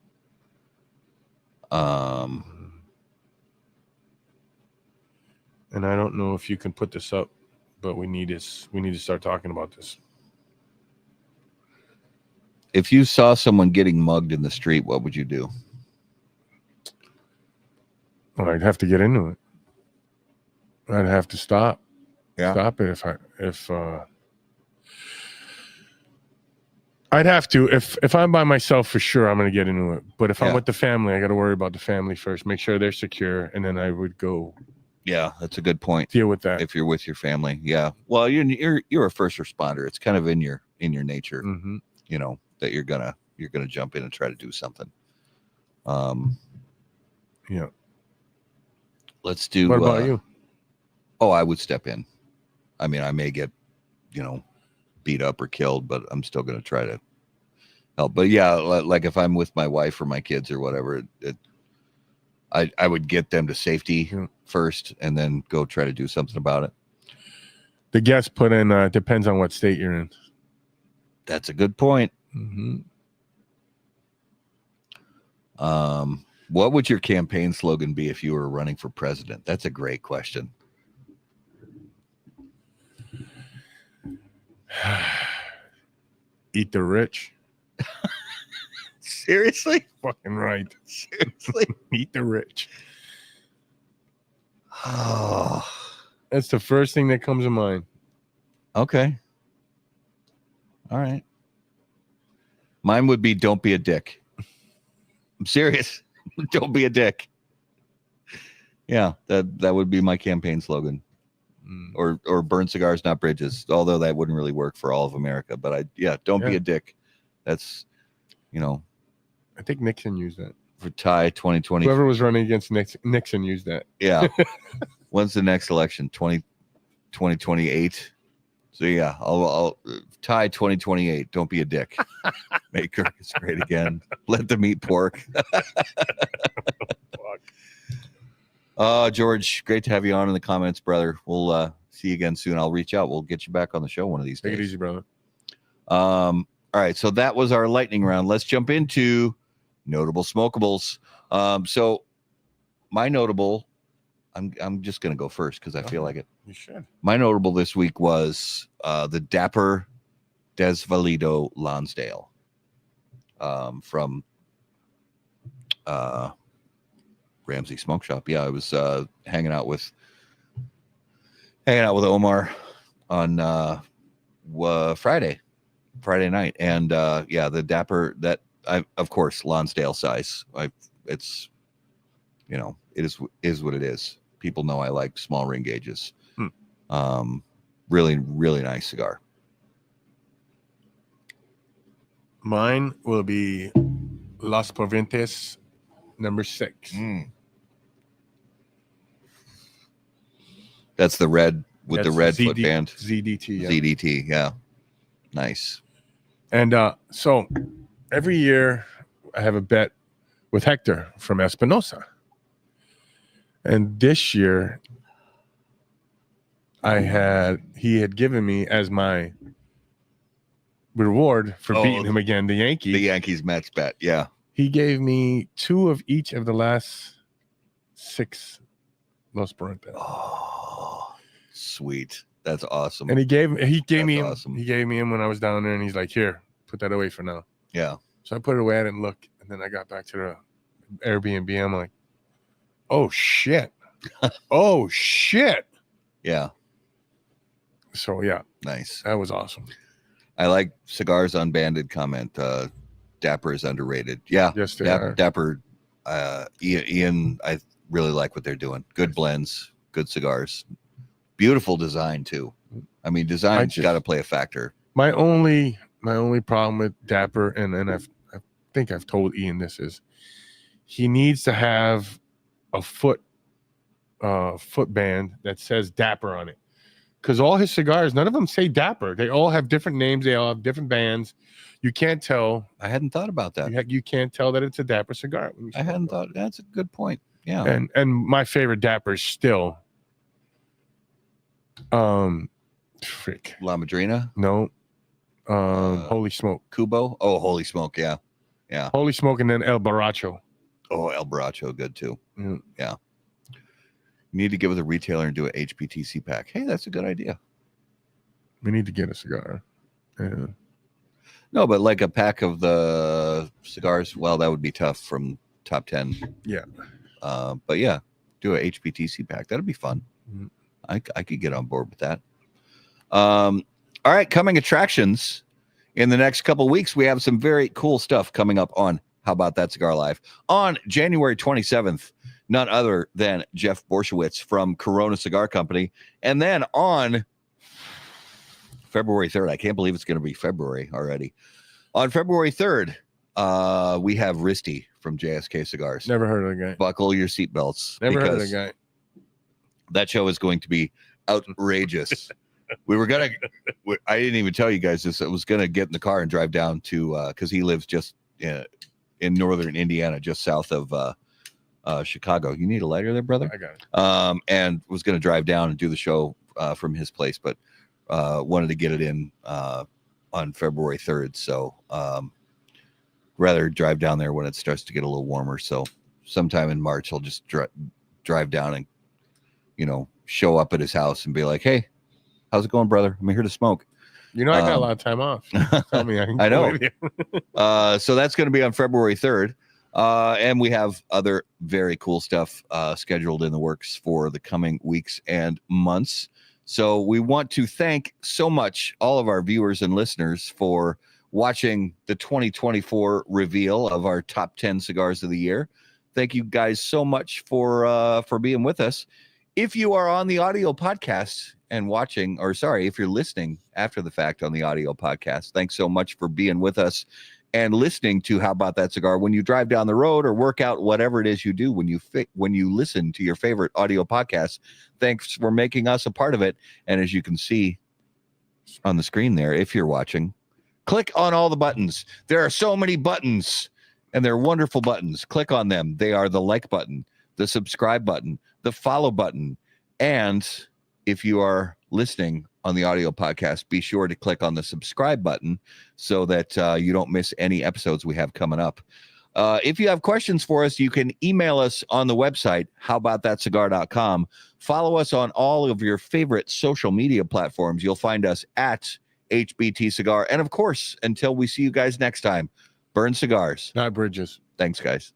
Speaker 3: And I don't know if you can put this up, but we need to start talking about this.
Speaker 2: If you saw someone getting mugged in the street, what would you do?
Speaker 3: Well, I'd have to get into it. I'd have to stop.
Speaker 2: Yeah.
Speaker 3: Stop it I'd have to. If I'm by myself, for sure, I'm going to get into it. But if I'm with the family, I got to worry about the family first. Make sure they're secure, and then I would go. Yeah,
Speaker 2: that's a good point.
Speaker 3: Deal with that
Speaker 2: if you're with your family. Yeah. Well, you're a first responder. It's kind of in your nature.
Speaker 3: Mm-hmm.
Speaker 2: That you're gonna jump in and try to do something.
Speaker 3: Yeah.
Speaker 2: Let's do.
Speaker 3: What about you?
Speaker 2: Oh, I would step in. I mean, I may get, beat up or killed, but I'm still going to try to help. But yeah, like if I'm with my wife or my kids or whatever, I would get them to safety first and then go try to do something about it.
Speaker 3: The guest put in, depends on what state you're in.
Speaker 2: That's a good point.
Speaker 3: Mm-hmm.
Speaker 2: What would your campaign slogan be if you were running for president? That's a great question.
Speaker 3: Eat the rich.
Speaker 2: Seriously?
Speaker 3: Fucking right.
Speaker 2: Seriously?
Speaker 3: Eat the rich.
Speaker 2: Oh,
Speaker 3: that's the first thing that comes to mind.
Speaker 2: Okay. All right. Mine would be don't be a dick. I'm serious. Don't be a dick. Yeah, that would be my campaign slogan. Or burn cigars, not bridges. Although that wouldn't really work for all of America. But don't be a dick. That's,
Speaker 3: I think Nixon used that.
Speaker 2: For tie 2020.
Speaker 3: Whoever was running against Nixon used that.
Speaker 2: Yeah. When's the next election? 2028. So yeah, I'll tie 2028. Don't be a dick. Make Kirkus great again. Let them eat pork. George, great to have you on in the comments, brother. We'll see you again soon. I'll reach out. We'll get you back on the show one of these days.
Speaker 3: Take it easy, brother.
Speaker 2: All right, so that was our lightning round. Let's jump into notable smokables. So my notable, I'm just gonna go first because I feel like it.
Speaker 3: You should.
Speaker 2: My notable this week was the Dapper Desvalido Lonsdale from Ramsey Smoke Shop. Yeah, I was hanging out with Omar on Friday night, and the Dapper that of course Lonsdale size. It's it is what it is. People know I like small ring gauges. Really, really nice cigar.
Speaker 3: Mine will be Las Provincias number 6.
Speaker 2: That's the red with the red foot band.
Speaker 3: ZDT. Yeah.
Speaker 2: ZDT, yeah. Nice.
Speaker 3: And so every year I have a bet with Hector from Espinosa. And this year he had given me as my reward for beating him again, the Yankees.
Speaker 2: The Yankees Mets bet, yeah.
Speaker 3: He gave me 2 of each of the last 6 Los Barrantes.
Speaker 2: Oh, sweet. That's awesome.
Speaker 3: And he gave me him when I was down there, and he's like, "Here, put that away for now."
Speaker 2: Yeah.
Speaker 3: So I put it away. I didn't look, and then I got back to the Airbnb. I'm like, "Oh shit! Oh shit!"
Speaker 2: Yeah.
Speaker 3: So yeah,
Speaker 2: nice.
Speaker 3: That was awesome.
Speaker 2: I like Cigars Unbanded comment. Dapper is underrated. Yeah.
Speaker 3: Yes, they are.
Speaker 2: Dapper. Ian, I really like what they're doing. Good blends, good cigars. Beautiful design too. I mean, design's got to play a factor.
Speaker 3: My only problem with Dapper, and I think I've told Ian this, is he needs to have a foot band that says Dapper on it, because all his cigars, none of them say Dapper. They all have different names. They all have different bands. You can't tell.
Speaker 2: I hadn't thought about that.
Speaker 3: You can't tell that it's a Dapper cigar.
Speaker 2: I hadn't thought. That's a good point. Yeah.
Speaker 3: And my favorite Dapper is still
Speaker 2: La Madrina?
Speaker 3: No. Holy Smoke.
Speaker 2: Kubo? Oh, Holy Smoke, yeah. Yeah.
Speaker 3: Holy Smoke, and then El Borracho.
Speaker 2: Oh, El Borracho, good too.
Speaker 3: Mm.
Speaker 2: Yeah. You need to get with a retailer and do an HBTC pack. Hey, that's a good idea.
Speaker 3: We need to get a cigar. Yeah.
Speaker 2: No, but like a pack of the cigars, well, that would be tough from top 10.
Speaker 3: Yeah.
Speaker 2: But yeah, do a HBTC pack. That'd be fun.
Speaker 3: Mm-hmm.
Speaker 2: I could get on board with that. All right, coming attractions. In the next couple of weeks, we have some very cool stuff coming up on How About That Cigar Live. On January 27th, none other than Jeff Borshowitz from Corona Cigar Company. And then on February 3rd, I can't believe it's going to be February already. On February 3rd, we have Risty from JSK Cigars.
Speaker 3: Never heard of the guy.
Speaker 2: Buckle your seatbelts.
Speaker 3: Never heard of the guy.
Speaker 2: That show is going to be outrageous. I didn't even tell you guys this. I was going to get in the car and drive down to, because he lives just in northern Indiana, just south of Chicago. You need a lighter there, brother?
Speaker 3: I got it.
Speaker 2: And was going to drive down and do the show from his place, but wanted to get it in on February 3rd. So rather drive down there when it starts to get a little warmer. So sometime in March, I'll just drive down and, show up at his house and be like, hey, how's it going, brother? I'm here to smoke.
Speaker 3: I got a lot of time off. Tell me,
Speaker 2: I know. So that's going to be on February 3rd. And we have other very cool stuff scheduled in the works for the coming weeks and months. So we want to thank so much all of our viewers and listeners for watching the 2024 reveal of our top 10 cigars of the year. Thank you guys so much for being with us. If you are on the audio podcast and watching, or sorry, if you're listening after the fact on the audio podcast, thanks so much for being with us and listening to How About That Cigar when you drive down the road or work out, whatever it is you do when you listen to your favorite audio podcast. Thanks for making us a part of it. And as you can see on the screen there, if you're watching, click on all the buttons. There are so many buttons, and they're wonderful buttons. Click on them. They are the like button, the subscribe button, the follow button. And if you are listening on the audio podcast, be sure to click on the subscribe button so that you don't miss any episodes we have coming up. If you have questions for us, you can email us on the website, howaboutthatcigar.com. Follow us on all of your favorite social media platforms. You'll find us at HBT Cigar. And of course, until we see you guys next time, burn cigars.
Speaker 3: Not bridges.
Speaker 2: Thanks, guys.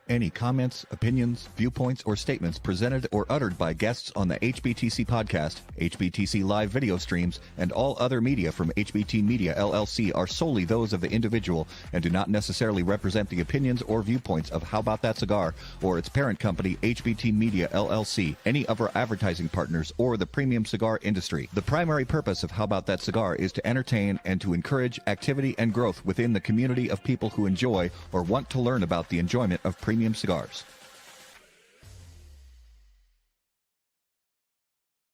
Speaker 2: Any comments, opinions, viewpoints, or statements presented or uttered by guests on the HBTC podcast, HBTC live video streams, and all other media from HBT Media LLC are solely those of the individual and do not necessarily represent the opinions or viewpoints of How About That Cigar or its parent company, HBT Media LLC, any of our advertising partners, or the premium cigar industry. The primary purpose of How About That Cigar is to entertain and to encourage activity and growth within the community of people who enjoy or want to learn about the enjoyment of premium cigars.